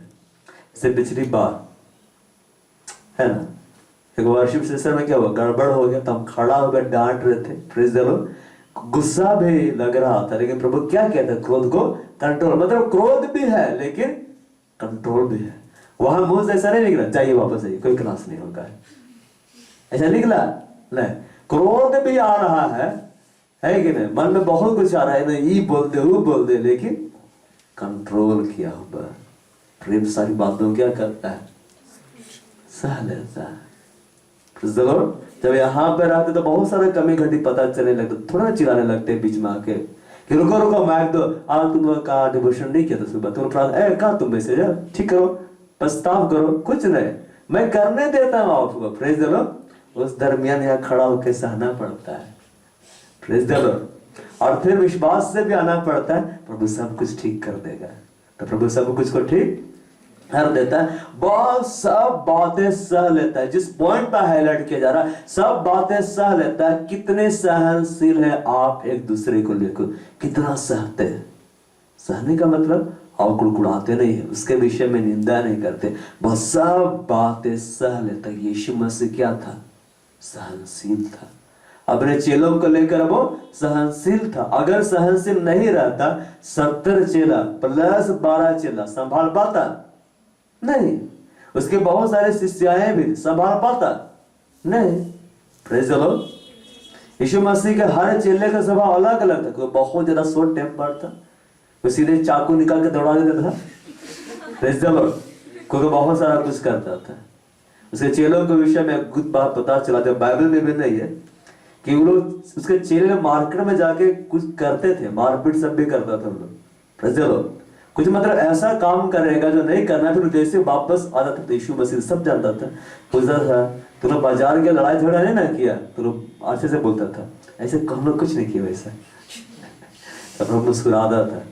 इससे पिछली बार है ना, एक वर्शिप सेशन में क्या हुआ? गड़बड़ हो गया, तो हम खड़ा होकर डांट रहे थे, प्रेज़ द लॉर्ड। गुस्सा भी लग रहा था, लेकिन प्रभु क्या कहते हैं? क्रोध को कंट्रोल। मतलब क्रोध भी है लेकिन कंट्रोल भी है। वहां मुंह से ऐसा नहीं निकला जाइए वापस आइए, कोई क्लास नहीं होगा, ऐसा निकला नहीं। क्रोध भी आ रहा है कि नहीं? मन में बहुत कुछ आ रहा है, नहीं ये बोल दे वो बोल दे, लेकिन कंट्रोल किया हुआ। प्रेम सारी बातों क्या करता है? सह लेता है। जब यहाँ पे रहते तो बहुत सारे कमी घटी पता चलने लगते, थोड़ा चिल्लाने लगते बीच में आके कि रुको रुको मैक दो, तुम कहा डिवोशन नहीं किया था सुबह, तुम कहा तुम मैसेज ठीक करो, पछताव करो, कुछ नहीं, मैं करने देता हूँ आपको। Praise the Lord. उस दरमियान यहाँ खड़ा होकर सहना पड़ता है। Praise the Lord. और फिर विश्वास से भी आना पड़ता है, प्रभु सब कुछ ठीक कर देगा। तो प्रभु सब कुछ को ठीक कर देता है। बहुत सब बातें सह लेता है। जिस पॉइंट पर हाईलाइट किया जा रहा है, सब बातें सह लेता है। कितने सहनशील है आप एक दूसरे को लेकर, कितना सहते हैं। सहने का मतलब और कुड़कुड़ाते नहीं है, उसके विषय में निंदा नहीं करते, बस सब बातें सह लेता। यीशु मसीह क्या था? सहनशील था। अपने चेलों को लेकर वो सहनशील था। अगर सहनशील नहीं रहता, 70 चेला प्लस 12 चेला संभाल पाता नहीं। उसके बहुत सारे शिष्याएं भी संभाल पाता नहीं। Praise the lord. यीशु मसीह के हर चेले का स्वभाव अलग अलग था। कोई बहुत ज्यादा शॉर्ट टेम्पर था, कोई सीधे चाकू निकाल के दौड़ा देता था। Praise the Lord. कोई बहुत सारा कुछ करता था। उसके चेलों के विषय में कुछ बात पता चला, जब बाइबल में भी नहीं है, कि वो लोग उसके चेले मार्केट में जाके कुछ करते थे, मारपीट सब भी करता था वो लोग। Praise the Lord. कुछ मतलब ऐसा काम करेगा जो नहीं करना, फिर जैसे वापस आ जाता था। यीशु मसीह सब जानता था, पूछता था तू लोग बाजार के लड़ाई झगड़ा नहीं ना किया, तो लोग अच्छे से बोलता था, ऐसे हम लोग कुछ नहीं किया वैसा, तब हम मुस्कुराता था।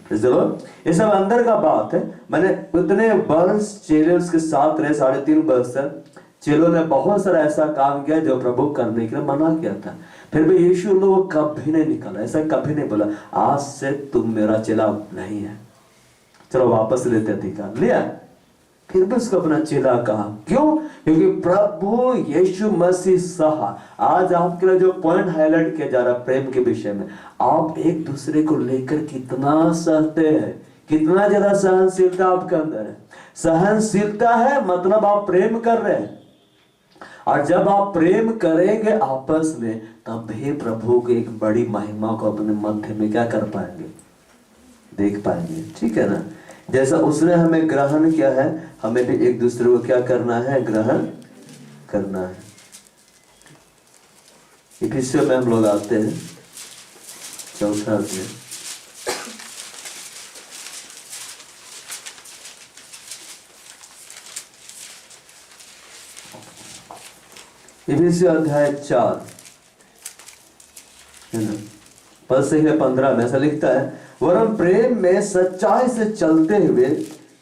ये सब अंदर का बात है। मैंने उतने वर्ष चेले उसके साथ रहे, 3.5 वर्ष तक चेलों ने बहुत सारा ऐसा काम किया जो प्रभु करने के लिए मना किया था। फिर भी यीशु लोग कभी नहीं निकाला, ऐसा कभी नहीं बोला आज से तुम मेरा चेला नहीं है, चलो वापस लेते अधिकार लिया। फिर भी उसको अपना चेला कहा। क्यों? क्योंकि प्रभु यीशु मसीह सहा। आज आपके लिए जो पॉइंट हाईलाइट किया जा रहा है प्रेम के विषय में, आप एक दूसरे को लेकर कितना सहते हैं, कितना ज्यादा सहनशीलता आपके अंदर है। सहनशीलता है मतलब आप प्रेम कर रहे हैं, और जब आप प्रेम करेंगे आपस में, तब भी प्रभु की एक बड़ी महिमा को अपने मध्य में क्या कर पाएंगे, देख पाएंगे। ठीक है ना? जैसा उसने हमें ग्रहण किया है, हमें भी एक दूसरे को क्या करना है? ग्रहण करना है। इफिसियों में हम लोग आते हैं, 4वां अध्याय। इफिसियों अध्याय 4 है ना, पद से 15 में ऐसा लिखता है, वरन प्रेम में सच्चाई से चलते हुए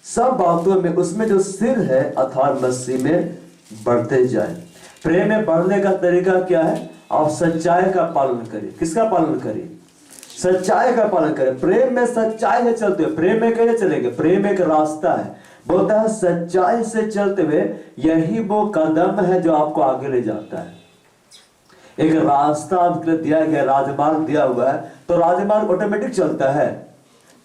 सब बातों में उसमें जो सिर है अर्थात मसीह में बढ़ते जाए। प्रेम में बढ़ने का तरीका क्या है? आप सच्चाई का पालन करिए। किसका पालन करिए? सच्चाई का पालन करें। प्रेम में सच्चाई से चलते हुए, प्रेम में कैसे चलेंगे? प्रेम एक रास्ता है, बोलता है सच्चाई से चलते हुए, यही वो कदम है जो आपको आगे ले जाता है। एक रास्ता आपके लिए दिया गया, राजमार्ग दिया हुआ है, तो राजमार्ग ऑटोमेटिक चलता है।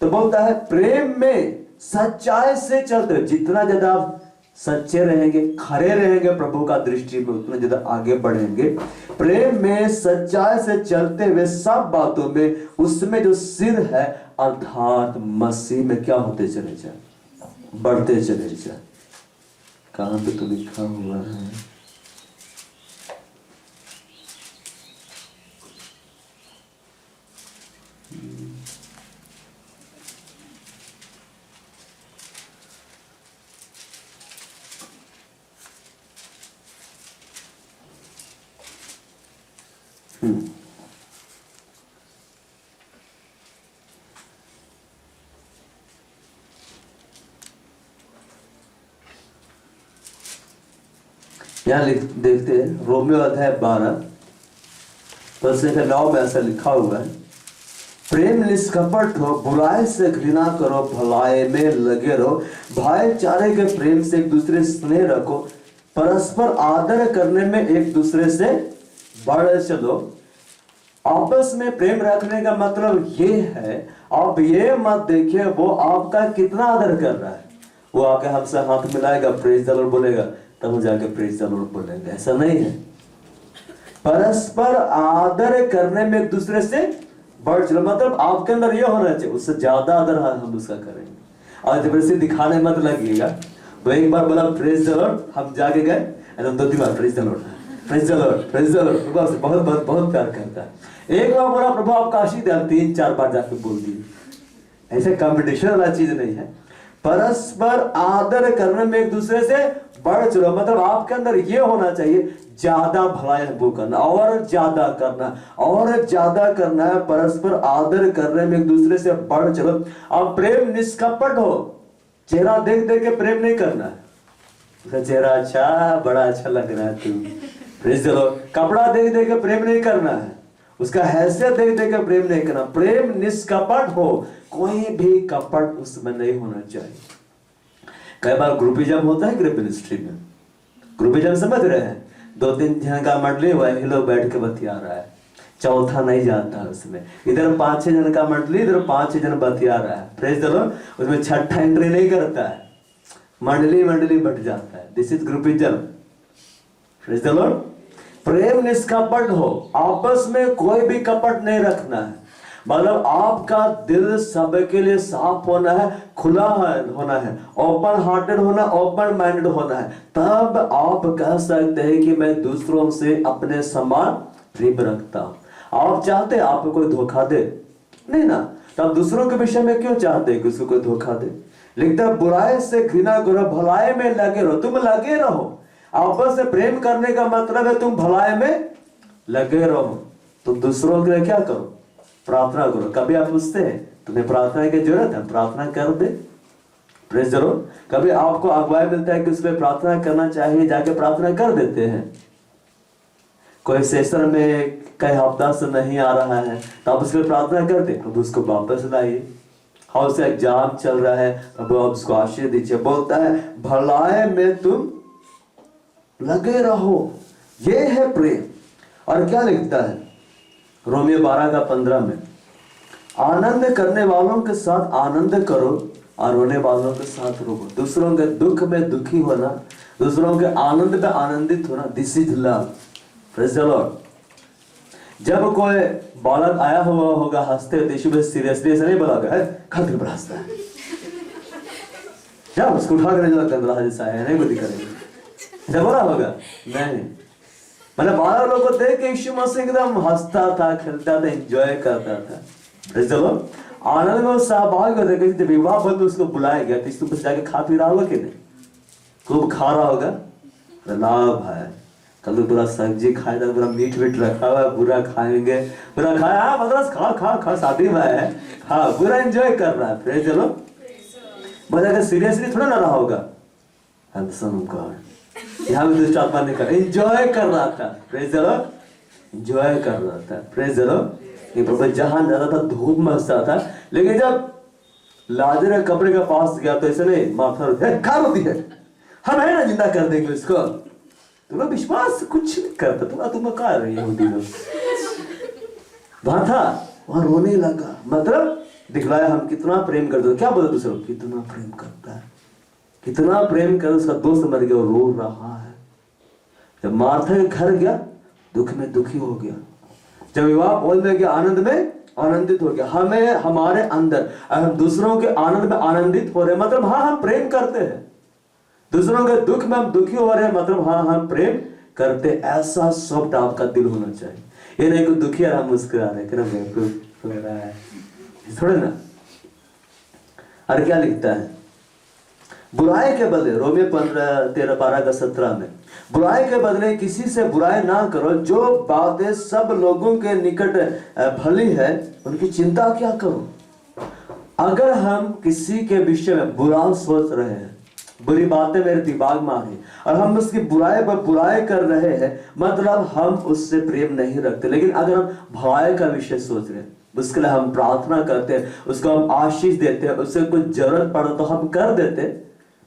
तो बोलता है प्रेम में सच्चाई से चलते हुए, जितना ज्यादा आप सच्चे रहेंगे, खरे रहेंगे प्रभु का दृष्टि में, उतना ज्यादा आगे बढ़ेंगे। प्रेम में सच्चाई से चलते हुए सब बातों में उसमें जो सिर है अर्थात मसीह में क्या होते चले जाए? बढ़ते चले जाए। कहां पे तो लिखा हुआ है? यहाँ देखते हैं रोमियो अध्याय 12 पद से 9 में ऐसा लिखा हुआ है, प्रेम निष्कपट हो, बुराई से घृणा करो, भलाई में लगे रहो, भाईचारे के प्रेम से एक दूसरे स्नेह रखो, परस्पर आदर करने में एक दूसरे से बढ़ चलो। आपस में प्रेम रखने का मतलब ये है, आप ये मत देखिए वो आपका कितना आदर कर रहा है, वो आके हमसे हाथ मिलाएगा, प्रेज द लॉर्ड बोलेगा, तब वो जाके प्रेज द लॉर्ड बोलेंगे। ऐसा नहीं है। परस्पर आदर करने में एक दूसरे से बढ़ चलो, मतलब आपके अंदर ये होना चाहिए, उससे ज्यादा आदर हम उसका करेंगे। और जबरदस्ती दिखाने मत लगिएगा। वो एक बार बोला प्रेज द लॉर्ड, हम जाके गए, 2-3 बार praise the lord, praise the lord, praise the lord, बहुत बहुत बहुत प्यार करता है। एक बार बोला प्रभु आपका आशीष दे, 3-4 बार जाके बोल दिए। ऐसे कंपटीशन वाला चीज नहीं है। परस्पर आदर करने में एक दूसरे से बढ़ चलो, मतलब आपके अंदर ये होना चाहिए, ज्यादा भलाई वो करना, और ज्यादा करना, और ज्यादा करना है। परस्पर आदर करने में एक दूसरे से बढ़ चलो। अब प्रेम निष्कपट हो, चेहरा देख देख के प्रेम नहीं करना है, उसका चेहरा अच्छा, बड़ा अच्छा लग रहा है तू, प्रेज द लॉर्ड। कपड़ा देख देख के प्रेम नहीं करना है, उसका हैसियत देख देख के प्रेम नहीं करना। प्रेम निष्कपट हो, कोई भी कपट उसमें नहीं होना चाहिए। कई बार ग्रुपिज्म होता है ग्रुप मिनिस्ट्री में, ग्रुपिज्म समझ रहे हैं, 2-3 जन का मंडली हुआ है, लोग बैठ के बतिया रहा है, चौथा नहीं जाता उसमें। इधर 5-6 जन का मंडली, इधर 5-6 जन बतिया रहा है, प्रेज द लॉर्ड, उसमें छठा एंट्री नहीं करता है, मंडली बट जाता है। This is groupism. Praise the lord. प्रेम निष्कपट हो, आपस में कोई भी कपट नहीं रखना है, मतलब आपका दिल सबके लिए साफ होना है, खुला होना है, ओपन हार्टेड होना, ओपन माइंडेड होना है। तब आप कह सकते हैं कि मैं दूसरों से अपने समान प्रेम रखता हूं। आप चाहते हैं आपको कोई धोखा दे नहीं ना, तो आप दूसरों के विषय में क्यों चाहते हैं कि उसको कोई धोखा दे? लिखता है बुराई से घृणा करो, भलाई में लगे रहो। तुम लगे रहो, आपस में प्रेम करने का मतलब है तुम भलाई में लगे रहो। तुम दूसरों के लिए क्या करो? प्रार्थना करो। कभी आप पूछते हैं तुम्हें प्रार्थना की जरूरत है, प्रार्थना कर दे, प्रेज द लॉर्ड। कभी आपको अगुवाई मिलता है कि उस पर प्रार्थना करना चाहिए, जाके प्रार्थना कर देते हैं। कोई सेशन में कई हफ्ता से नहीं आ रहा है तो आप उसके प्रार्थना करते, प्रभु उसको वापस लाइए। हाँ, उसका एग्जाम चल रहा है, प्रभु आप उसको आशीर्वाद दीजिए। बोलता है भलाई में तुम लगे रहो, ये है प्रेम। और क्या लिखता है रोमियो 12:15 में, आनंद करने वालों के साथ आनंद करो और रोने वालों के साथ रो। दूसरों के दुख में दुखी होना, दूसरों के आनंद में आनंदित होना, this is love. Praise the Lord. जब कोई बालक आया हुआ होगा हंसते हुए, यीशु सीरियसली ऐसे नहीं बोला, खातिर पर हंसता है, जाओ उसको उठा कर ले जाओ, गंदला जैसा है, नहीं बुद्धि करेंगे। जब बोला होगा नहीं, मैंने 12 लोगों को देख के यीशु मसीह एकदम हंसता था, खेलता था, एंजॉय करता था। चलो आनंद में सहभागी होते हैं। जब विवाह बंधु उसको बुलाया गया तो इसको कुछ जाके खा पी रहा होगा कि नहीं? खूब खा रहा होगा। लाभ है, कल तो पूरा सब्जी खाया था, पूरा मीट वीट रखा हुआ है, पूरा खाएंगे, पूरा खाया, मतलब खा खा खा, शादी में है, हाँ पूरा एंजॉय कर रहा है। फिर चलो मजा का सीरियसली थोड़ा ना रहा होगा। यहाँ भी दुष्ट आत्मा ने कर एंजॉय कर रहा था, प्रेज द लॉर्ड, एंजॉय कर रहा था, प्रेज द लॉर्ड। ये प्रभु जहां जाता था धूप मचता था, लेकिन जब लाजर के कब्र के पास गया तो ऐसे नहीं माथा क्या होती है, हम है ना जिंदा कर देंगे इसको। तुम्हें विश्वास कुछ नहीं करता, तुम्हें कहा रही है वहां था, वहां रोने लगा, मतलब दिखलाया हम कितना प्रेम करते हो। क्या बोला दूसरे को, कितना प्रेम करता है, कितना प्रेम कर। उसका दोस्त मर गया, रो रहा है। जब मार्था के घर गया दुख में दुखी हो गया, जब विवाह बोल में गया आनंद में आनंदित हो गया। हमें हमारे अंदर हम दूसरों के आनंद में आनंदित हो रहे, मतलब हाँ हम प्रेम करते हैं। दूसरों के दुख में हम दुखी हो रहे हैं, मतलब हाँ हम प्रेम करते। ऐसा सॉफ्ट आपका दिल होना चाहिए। ये नहीं कोई दुखी है हम मुस्कुरा रहे हैं थोड़े ना। और क्या लिखता है, बुराई के बदले, रोमियो 15:13-12 में, बुराई के बदले किसी से बुराई ना करो, जो बातें सब लोगों के निकट भली है उनकी चिंता क्या करो। अगर हम किसी के विषय में बुरा सोच रहे हैं, बुरी बातें मेरे दिमाग में आ रही और हम उसकी बुराई पर बुराई कर रहे हैं, मतलब हम उससे प्रेम नहीं रखते। लेकिन अगर हम भलाई का विषय सोच रहे हैं, उसके लिए हम प्रार्थना करते हैं, उसको हम आशीष देते हैं, उससे कुछ जरूरत पड़े तो हम कर देते हैं,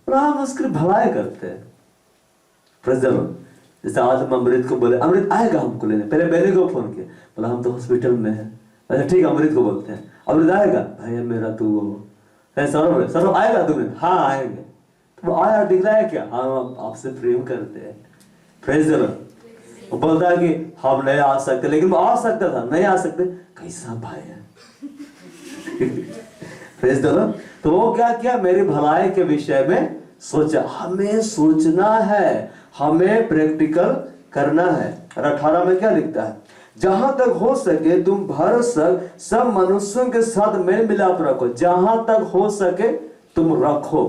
और हम उसकी भलाई करते हैं। जैसे आज हम अमृत को बोले, अमृत आएगा हमको लेने, पहले बेले को फोन किया, बोला हम तो हॉस्पिटल में है। अच्छा ठीक है, अमृत को बोलते हैं, अमृत आएगा भाई मेरा तू वो सौरभ आएगा तुम्हें, हाँ आएंगे। तो वो आया दिख रहा है क्या, हाँ हम आपसे प्रेम करते हैं। Praise the Lord. वो बोलता है कि हम नहीं आ सकते, लेकिन वो आ सकता था, नहीं आ सकते, कैसा भाई है। Praise the Lord. तो वो क्या किया, मेरी भलाई के विषय में सोचा। हमें सोचना है, हमें प्रैक्टिकल करना है। और 18 में क्या लिखता है, जहां तक हो सके तुम भरसक सब मनुष्यों के साथ मेल मिलाप रखो। जहां तक हो सके तुम रखो,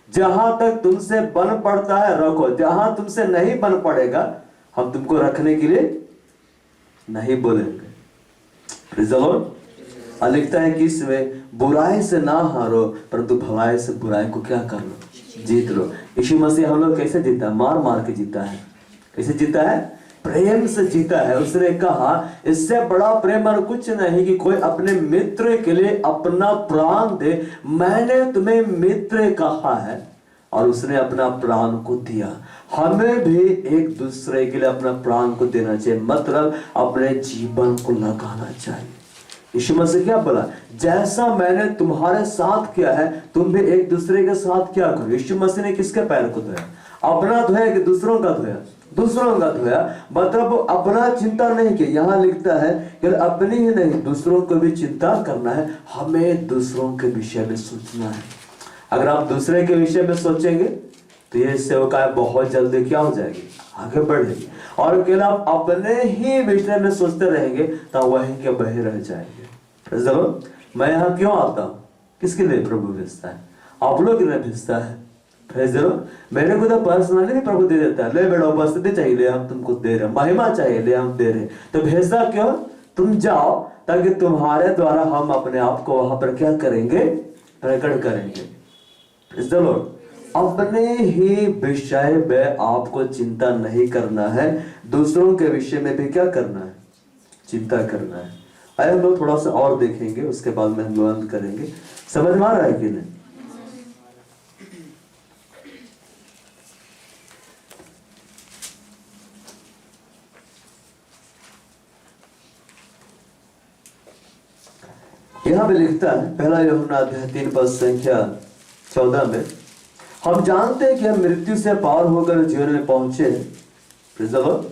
जहां तक तुमसे बन पड़ता है रखो, जहां तुमसे नहीं बन पड़ेगा हम तुमको रखने के लिए नहीं बोलेंगे। Praise the Lord. और लिखता है कि इसमें बुराई से ना हारो, परंतु भलाई से बुराई को क्या कर लो, जीत लो। यीशु मसीह हम लोग कैसे जीता है, मार मार के जीता है। कैसे जीता है, प्रेम से जीता है। उसने कहा इससे बड़ा प्रेम और कुछ नहीं कि कोई अपने मित्र के लिए अपना प्राण दे। मैंने तुम्हें मित्र कहा है और उसने अपना प्राण को दिया। हमें भी एक दूसरे के लिए अपना प्राण को देना चाहिए, मतलब अपने जीवन को लगाना चाहिए। यीशु मसीह क्या बोला, जैसा मैंने तुम्हारे साथ किया है तुम भी एक दूसरे के साथ क्या करो। यीशु मसीह ने किसके पैर को धोया, अपना धोया कि दूसरों का धोया, दूसरों का धोया। मतलब अपना चिंता नहीं किया। यहाँ लिखता है कि अपनी ही नहीं दूसरों को भी चिंता करना है। हमें दूसरों के विषय में सोचना है। अगर आप दूसरे के विषय में सोचेंगे तो ये सेवकाएं बहुत जल्दी क्या हो जाएगी, आगे बढ़ेगी। और केवल आप अपने ही विषय में सोचते रहेंगे तो वहीं के वहीं रह जाएंगे। चलो मैं यहाँ क्यों आता हूँ, किसके लिए प्रभु भेजता है, आप लोग के लिए भेजता है। भेज दो, मेरे को तो पर्सनली भी प्रभु दे देता है, ले बेटा उपस्थिति चाहिए ले हम तुमको दे रहे, महिमा चाहिए ले हम दे रहे। तो भेजता क्यों, तुम जाओ ताकि तुम्हारे द्वारा हम अपने आप को वहां पर क्या करेंगे, प्रकट करेंगे। Praise the Lord. अपने ही विषय में आपको चिंता नहीं करना है, दूसरों के विषय में भी क्या करना है, चिंता करना है। आइए हम लोग थोड़ा सा और देखेंगे, उसके बाद में हम लोग अंत करेंगे। समझ में आ रहा है कि नहीं? यहाँ पे लिखता है पहला यूहन्ना अध्याय 3 पद संख्या 14 में, हम जानते हैं कि हम मृत्यु से पार होकर जीवन में पहुंचे। Praise the Lord.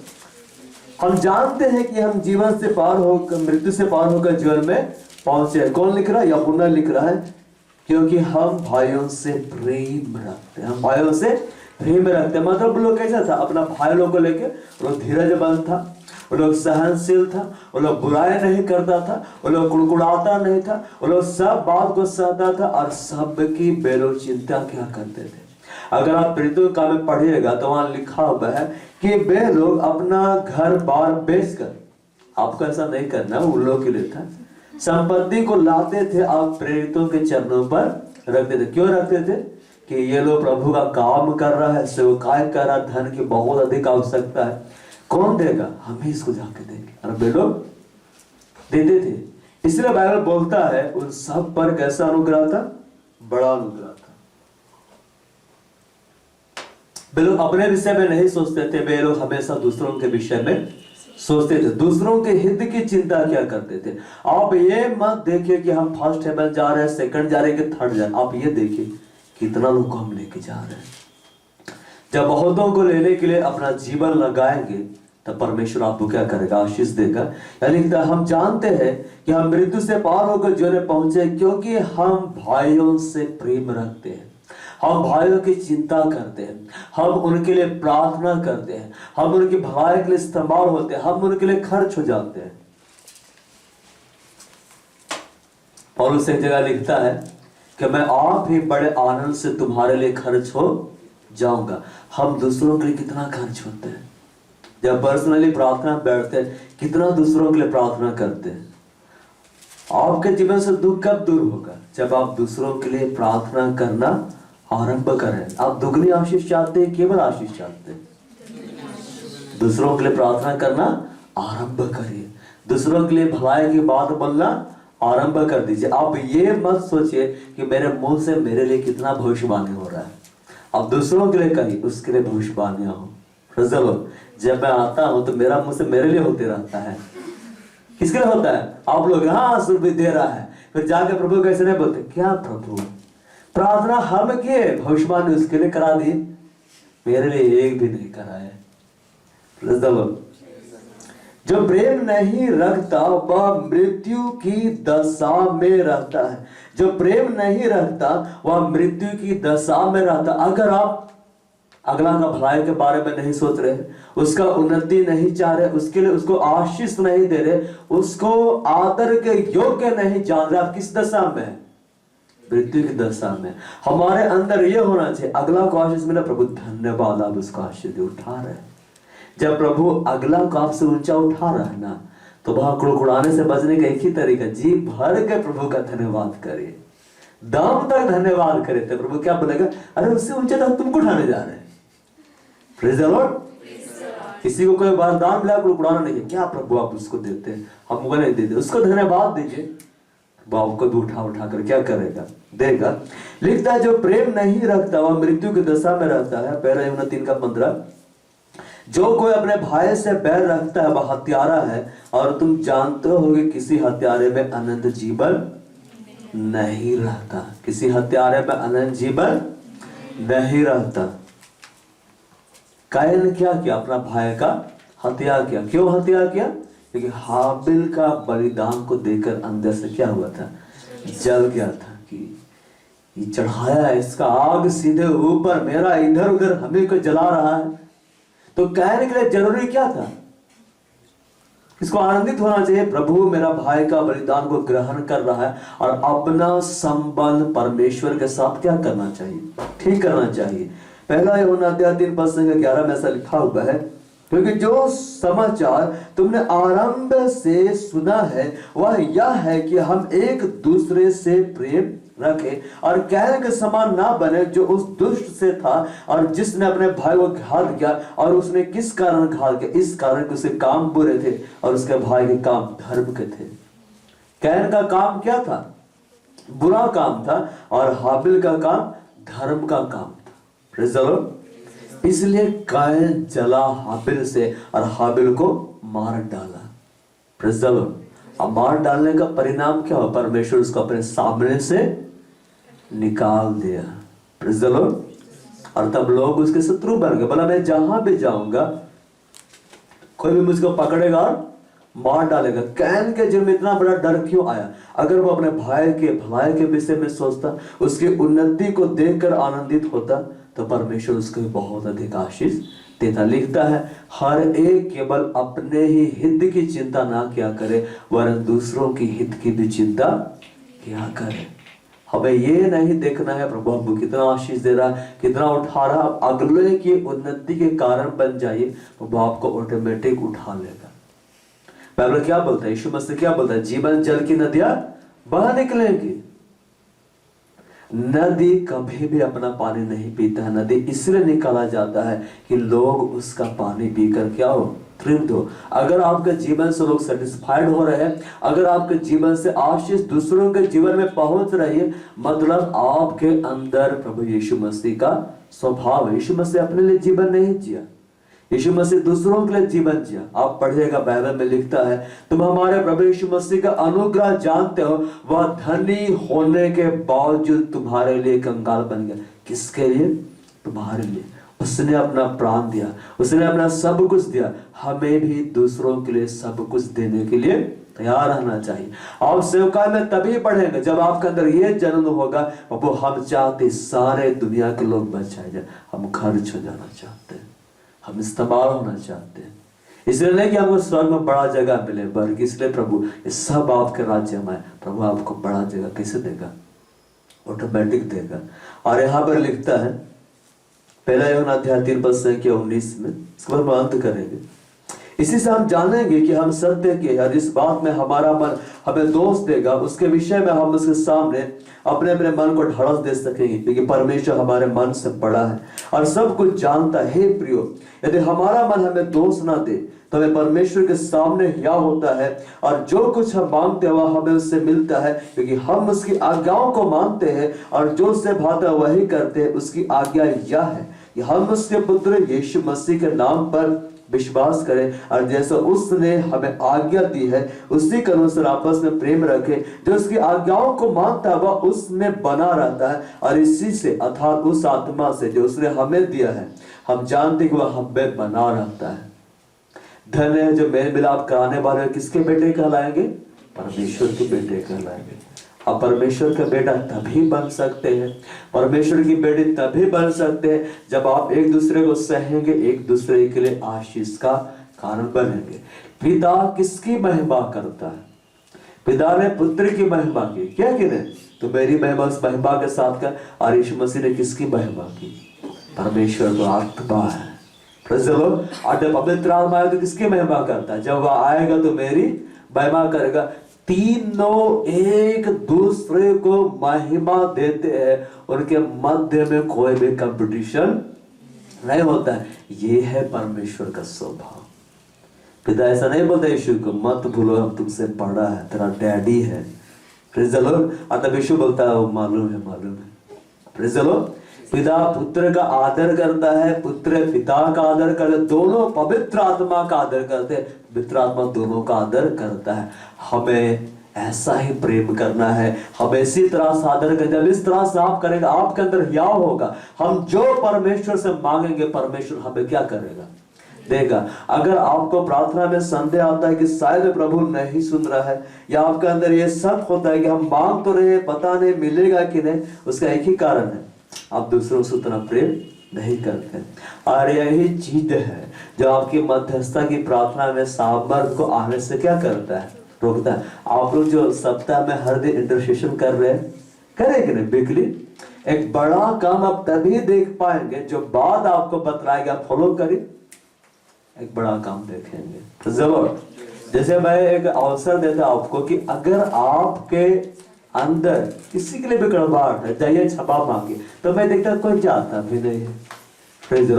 हम जानते हैं कि हम जीवन से पार होकर, मृत्यु से पार होकर जीवन में पहुंचे। कौन लिख रहा है, यूहन्ना लिख रहा है क्योंकि हम भाइयों से प्रेम रखते हैं। हम भाइयों से प्रेम रखते हैं। मतलब वो लोग कैसा था, अपना भाई लोग को लेके वो लोग धीरजबंद था, वो लोग सहनशील था, वो लोग बुराई नहीं करता था, वो लोग कुड़कुड़ाता नहीं था, वो लोग सब बात को सहता था और सबकी बेलोग चिंता क्या करते थे। अगर आप प्रेरितों का में पढ़िएगा तो वहां लिखा हुआ है कि वे लोग अपना घर बार बेचकर, आपको ऐसा नहीं करना, उन लोगों के लिए था, संपत्ति को लाते थे, आप प्रेरितों के चरणों पर रखते थे। क्यों रखते थे? कि ये लोग प्रभु का काम कर रहा है, सेवकाई कर रहा है, धन की बहुत अधिक आवश्यकता है, कौन देगा? हम ही इसको जाके देंगे। और वे लोग देते थे। इसलिए बाइबल बोलता है उन सब पर कैसा अनुग्रह था? बड़ा अनुग्रह था। वे लोग अपने विषय में नहीं सोचते थे, वे लोग हमेशा दूसरों के विषय में सोचते थे, दूसरों के हित की चिंता क्या करते थे। आप ये मत देखिए कि हम फर्स्ट हेवन जा रहे हैं, सेकंड जा रहे हैं कि थर्ड जा रहे हैं। आप ये देखिए कितना लोग को हम लेके जा रहे हैं। जब बहुतों को लेने के लिए अपना जीवन लगाएंगे तब परमेश्वर आपको क्या करेगा? आशीष देगा। यानी कि हम जानते हैं कि हम मृत्यु से पार होकर जोने पहुंचे क्योंकि हम भाइयों से प्रेम रखते हैं, हम भाइयों की चिंता करते हैं, हम उनके लिए प्रार्थना करते हैं, हम उनकी भलाई के लिए इस्तेमाल होते हैं, हम उनके लिए खर्च हो जाते हैं। पौलुस एक जगह लिखता है कि मैं आप ही बड़े आनंद से तुम्हारे लिए खर्च हो जाऊंगा। हम दूसरों के लिए कितना खर्च होते हैं। जब पर्सनली प्रार्थना बैठते हैं, कितना दूसरों के लिए प्रार्थना करते हैं। आपके जीवन से दुख कब दूर होगा? जब आप दूसरों के लिए प्रार्थना करना आरंभ करें। आप दुगनी आशीष चाहते हैं, केवल आशीष चाहते हैं? दूसरों के लिए प्रार्थना करना आरंभ करिए, दूसरों के लिए भलाई की बात बोलना आरंभ कर दीजिए। आप ये मत सोचिए कि मेरे मुंह से मेरे लिए कितना भविष्यवाणी हो रहा है। आप दूसरों के लिए कहिए, उसके लिए भविष्यवाणियां हो। जब मैं आता हूं तो मेरा मुंह से मेरे लिए होते रहता है। किसके लिए होता है? आप लोग हाँ सुरभि दे रहा है, फिर जाके प्रभु कैसे नहीं बोलते, क्या प्रभु प्रार्थना हम किए, भविष्यवाणी उसके लिए करा दी, मेरे लिए एक भी नहीं कराए। जो प्रेम नहीं रखता वह मृत्यु की दशा में रहता है। जो प्रेम नहीं रखता वह मृत्यु की दशा में रहता। अगर आप अगला का भलाई के बारे में नहीं सोच रहे, उसका उन्नति नहीं चाह रहे, उसके लिए उसको आशीष नहीं दे रहे, उसको आदर के योग्य नहीं जान रहे, आप किस दशा में है? मृत्यु की दशा में। हमारे अंदर यह होना चाहिए, अगला को आशीष मिला, प्रभु धन्यवाद आप उसको आशीष दे, उठा रहे हैं। जब प्रभु अगला को आपसे ऊंचा उठा रहा है ना, तो वहां कुड़कुड़ाने से बचने का एक ही तरीका, जी भर के प्रभु का धन्यवाद करिए, दाम तक धन्यवाद करे। तो प्रभु क्या बोलेगा? अरे उससे ऊंचे तक तुमको उठाने जा रहे हैं। Praise the Lord. किसी को कोई वरदान मिला, कुड़कुड़ाना नहीं है, क्या प्रभु आप उसको देते हैं, हमको नहीं देते, उसको धन्यवाद दीजिए, बाप को भी उठा उठा कर क्या करेगा? देगा। लिखता है जो प्रेम नहीं रखता वह मृत्यु की दशा में रहता है। पहला यूहन्ना 3:15। जो कोई अपने भाई से बैर रखता है वह हत्यारा है, और तुम जानते हो कि किसी हत्यारे में अनंत जीवन नहीं रहता। किसी हत्यारे में अनंत जीवन नहीं रहता। कायन ने क्या किया? अपना भाई का हत्या किया। क्यों हत्या किया? क्योंकि हाबिल का बलिदान को देकर अंदर से क्या हुआ था? जल गया था कि ये चढ़ाया, इसका आग सीधे ऊपर, मेरा इधर उधर हमें को जला रहा है। तो कहने के लिए जरूरी क्या था? इसको आनंदित होना चाहिए, प्रभु मेरा भाई का बलिदान को ग्रहण कर रहा है, और अपना संबंध परमेश्वर के साथ क्या करना चाहिए? ठीक करना चाहिए। पहला यूहन्ना 3:11 में ऐसा लिखा हुआ है, क्योंकि जो समाचार तुमने आरंभ से सुना है वह यह है कि हम एक दूसरे से प्रेम रखें, और कहने के समान ना बने जो उस दुष्ट से था और जिसने अपने भाई को घात किया। और उसने किस कारण घात किया? इस कारण कि उसके काम बुरे थे और उसके भाई के काम धर्म के थे। कैन का काम क्या था? बुरा काम था, और हाबिल का काम धर्म का काम था। Praise the Lord. इसलिए कायन जला हाबिल से और हाबिल को मार डाला। Praise the Lord. अब मार डालने का परिणाम क्या हुआ? परमेश्वर उसको अपने सामने से निकाल दिया। Praise the Lord. और तब लोग उसके शत्रु बन गए। बोला मैं जहां भी जाऊंगा कोई भी मुझको पकड़ेगा और मार डालेगा। कैन के जीवन में इतना बड़ा डर क्यों आया? अगर वो अपने भाई के भलाई के विषय में सोचता, उसकी उन्नति को देखकर आनंदित होता, तो परमेश्वर उसको बहुत अधिक आशीष देता। लिखता है हर एक केवल अपने ही हित की चिंता ना किया करे, वरन दूसरों की हित की भी चिंता किया करे। हमें ये नहीं देखना है प्रभु हमको कितना आशीष दे रहा है, कितना उठा रहा है, अगले की उन्नति के कारण बन जाइए, प्रभु आपको ऑटोमेटिक उठा लेगा। बाइबल क्या बोलता है? यीशु मसीह क्या बोलता है? जीवन जल की नदियां बह निकलेंगी। नदी कभी भी अपना पानी नहीं पीता है। नदी इसलिए निकाला जाता है कि लोग उसका पानी पीकर क्या हो? तृप्त हो। अगर आपके जीवन से लोग सेटिस्फाइड हो रहे हैं, अगर आपके जीवन से आशीष दूसरों के जीवन में पहुंच रही है, मतलब आपके अंदर प्रभु यीशु मसीह का स्वभाव है। यीशु मसीह अपने लिए जीवन नहीं जिया, यीशु मसीह दूसरों के लिए जीवन जिया। आप पढ़िएगा, बाइबल में लिखता है तुम हमारे प्रभु यीशु मसीह का अनुग्रह जानते हो, वह धनी होने के बावजूद तुम्हारे लिए कंगाल बन गया। किसके लिए? तुम्हारे लिए। उसने अपना प्राण दिया, उसने अपना सब कुछ दिया। हमें भी दूसरों के लिए सब कुछ देने के लिए तैयार रहना चाहिए। आप सेवकाई में तभी पढ़ेंगे जब आपके अंदर ये जन्म होगा, वो हम चाहते सारे दुनिया के लोग बच जाए, हम खर्च हो जाना चाहते हैं, हम इस्तेमाल होना चाहते हैं। इसलिए नहीं कि हमको स्वर्ग में बड़ा जगह मिले, बल्कि इसलिए प्रभु ये सब आपके राज्य में। प्रभु आपको बड़ा जगह कैसे देगा? ऑटोमेटिक देगा। और यहाँ पर लिखता है पहला यूहन्ना अध्याय 3:19 में, इसके बाद हम अंत करेंगे। इसी से हम जानेंगे कि हम सत्य के, और इस बात में हमारा मन हमें दोष देगा, उसके विषय में हम उसके सामने अपने अपने मन को ढाढ़स दे सकेंगे, क्योंकि परमेश्वर हमारे मन से बड़ा है और सब कुछ जानता है। प्रियो, यदि हमारा मन हमें दोष ना दे तो हमें परमेश्वर के सामने क्या होता है, और जो कुछ हम मांगते हैं वह हमें उससे मिलता है, क्योंकि हम उसकी आज्ञाओं को मानते हैं और जो उससे भाता वही करते हैं। उसकी आज्ञा यह है कि हम उसके पुत्र यीशु मसीह के नाम पर विश्वास करें, और जैसा उसने हमें आज्ञा दी है उसी के अनुसार आपस में प्रेम रखें। जो उसकी आज्ञाओं को मानता है वह उसमें बना रहता है, और इसी से अर्थात उस आत्मा से जो उसने हमें दिया है हम जानते हैं कि वह हमें बना रहता है। धन्य है जो मेल मिलाप कराने वाले किसके बेटे कहलाएंगे? परमेश्वर के बेटे कहलाएंगे। अब परमेश्वर का बेटा तभी बन सकते हैं, परमेश्वर की बेटी तभी बन सकते हैं जब आप एक दूसरे को सहेंगे, एक दूसरे के लिए आशीष का कारण बनेंगे। पिता किसकी महिमा करता है? पिता ने पुत्र की महिमा की, क्या कि नहीं? तो मेरी महिमा उस महिमा के साथ कर। और यीशु मसीह ने किसकी महिमा की? परमेश्वर को आत्मा है। और जब पवित्र आत्मा आएगा तो किसकी महिमा करता है? जब वह आएगा तो मेरी महिमा करेगा। तीनों एक दूसरे को महिमा देते हैं, उनके मध्य में कोई भी कंपटीशन नहीं होता है। ये है परमेश्वर का स्वभाव। पिता ऐसा नहीं बोलता यीशु को मत भूलो हम तुमसे बड़ा है, तेरा डैडी है। Praise the Lord. तब यीशु बोलता है वो मालूम है, मालूम है। Praise the Lord. पिता पुत्र का आदर करता है, पुत्र पिता का आदर करता है, दोनों पवित्र आत्मा का आदर करते हैं, पवित्र आत्मा दोनों का आदर करता है। हमें ऐसा ही प्रेम करना है, हमें इसी तरह से आदर करें। जब इस तरह से आप करेंगे आपके अंदर क्या होगा? हम जो परमेश्वर से मांगेंगे परमेश्वर हमें क्या करेगा? देगा। अगर आपको प्रार्थना में संदेह आता है कि शायद प्रभु नहीं सुन रहा है, या आपके अंदर ये शक होता है कि हम मांग तो रहे पता नहीं मिलेगा कि नहीं, उसका एक ही कारण है, आप दूसरों से उतना प्रेम नहीं करते। और यही चीज है जो आपकी मध्यस्थता की प्रार्थना में सामर्थ्य को आने से क्या करता है? रोकता है। आप लोग जो सप्ताह में हर दिन इंटरसेशन कर रहे हैं, करें कि नहीं? बिल्कुल एक बड़ा काम आप तभी देख पाएंगे जो बात आपको बतलाएगा, फॉलो करिए, एक बड़ा काम देखेंगे जरूर। जैसे मैं एक अवसर देता आपको कि अगर आपके अंदर किसी के लिए भी कड़वाहट है, जाइए क्षमा मांगे, तो मैं देखता कोई जाता भी नहीं है।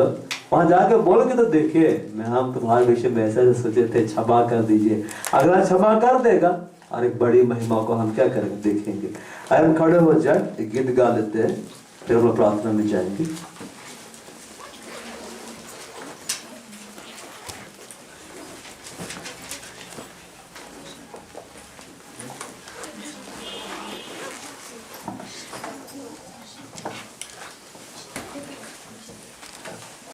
वहां जाके बोल के तो देखिए, मैं हम तुम्हारे विषय में ऐसा सोचे थे, क्षमा कर दीजिए। अगला क्षमा कर देगा और एक बड़ी महिमा को हम क्या करेंगे देखेंगे। हम खड़े हो जाए, एक गीत गा लेते हैं, फिर हम प्रार्थना में जाएंगे।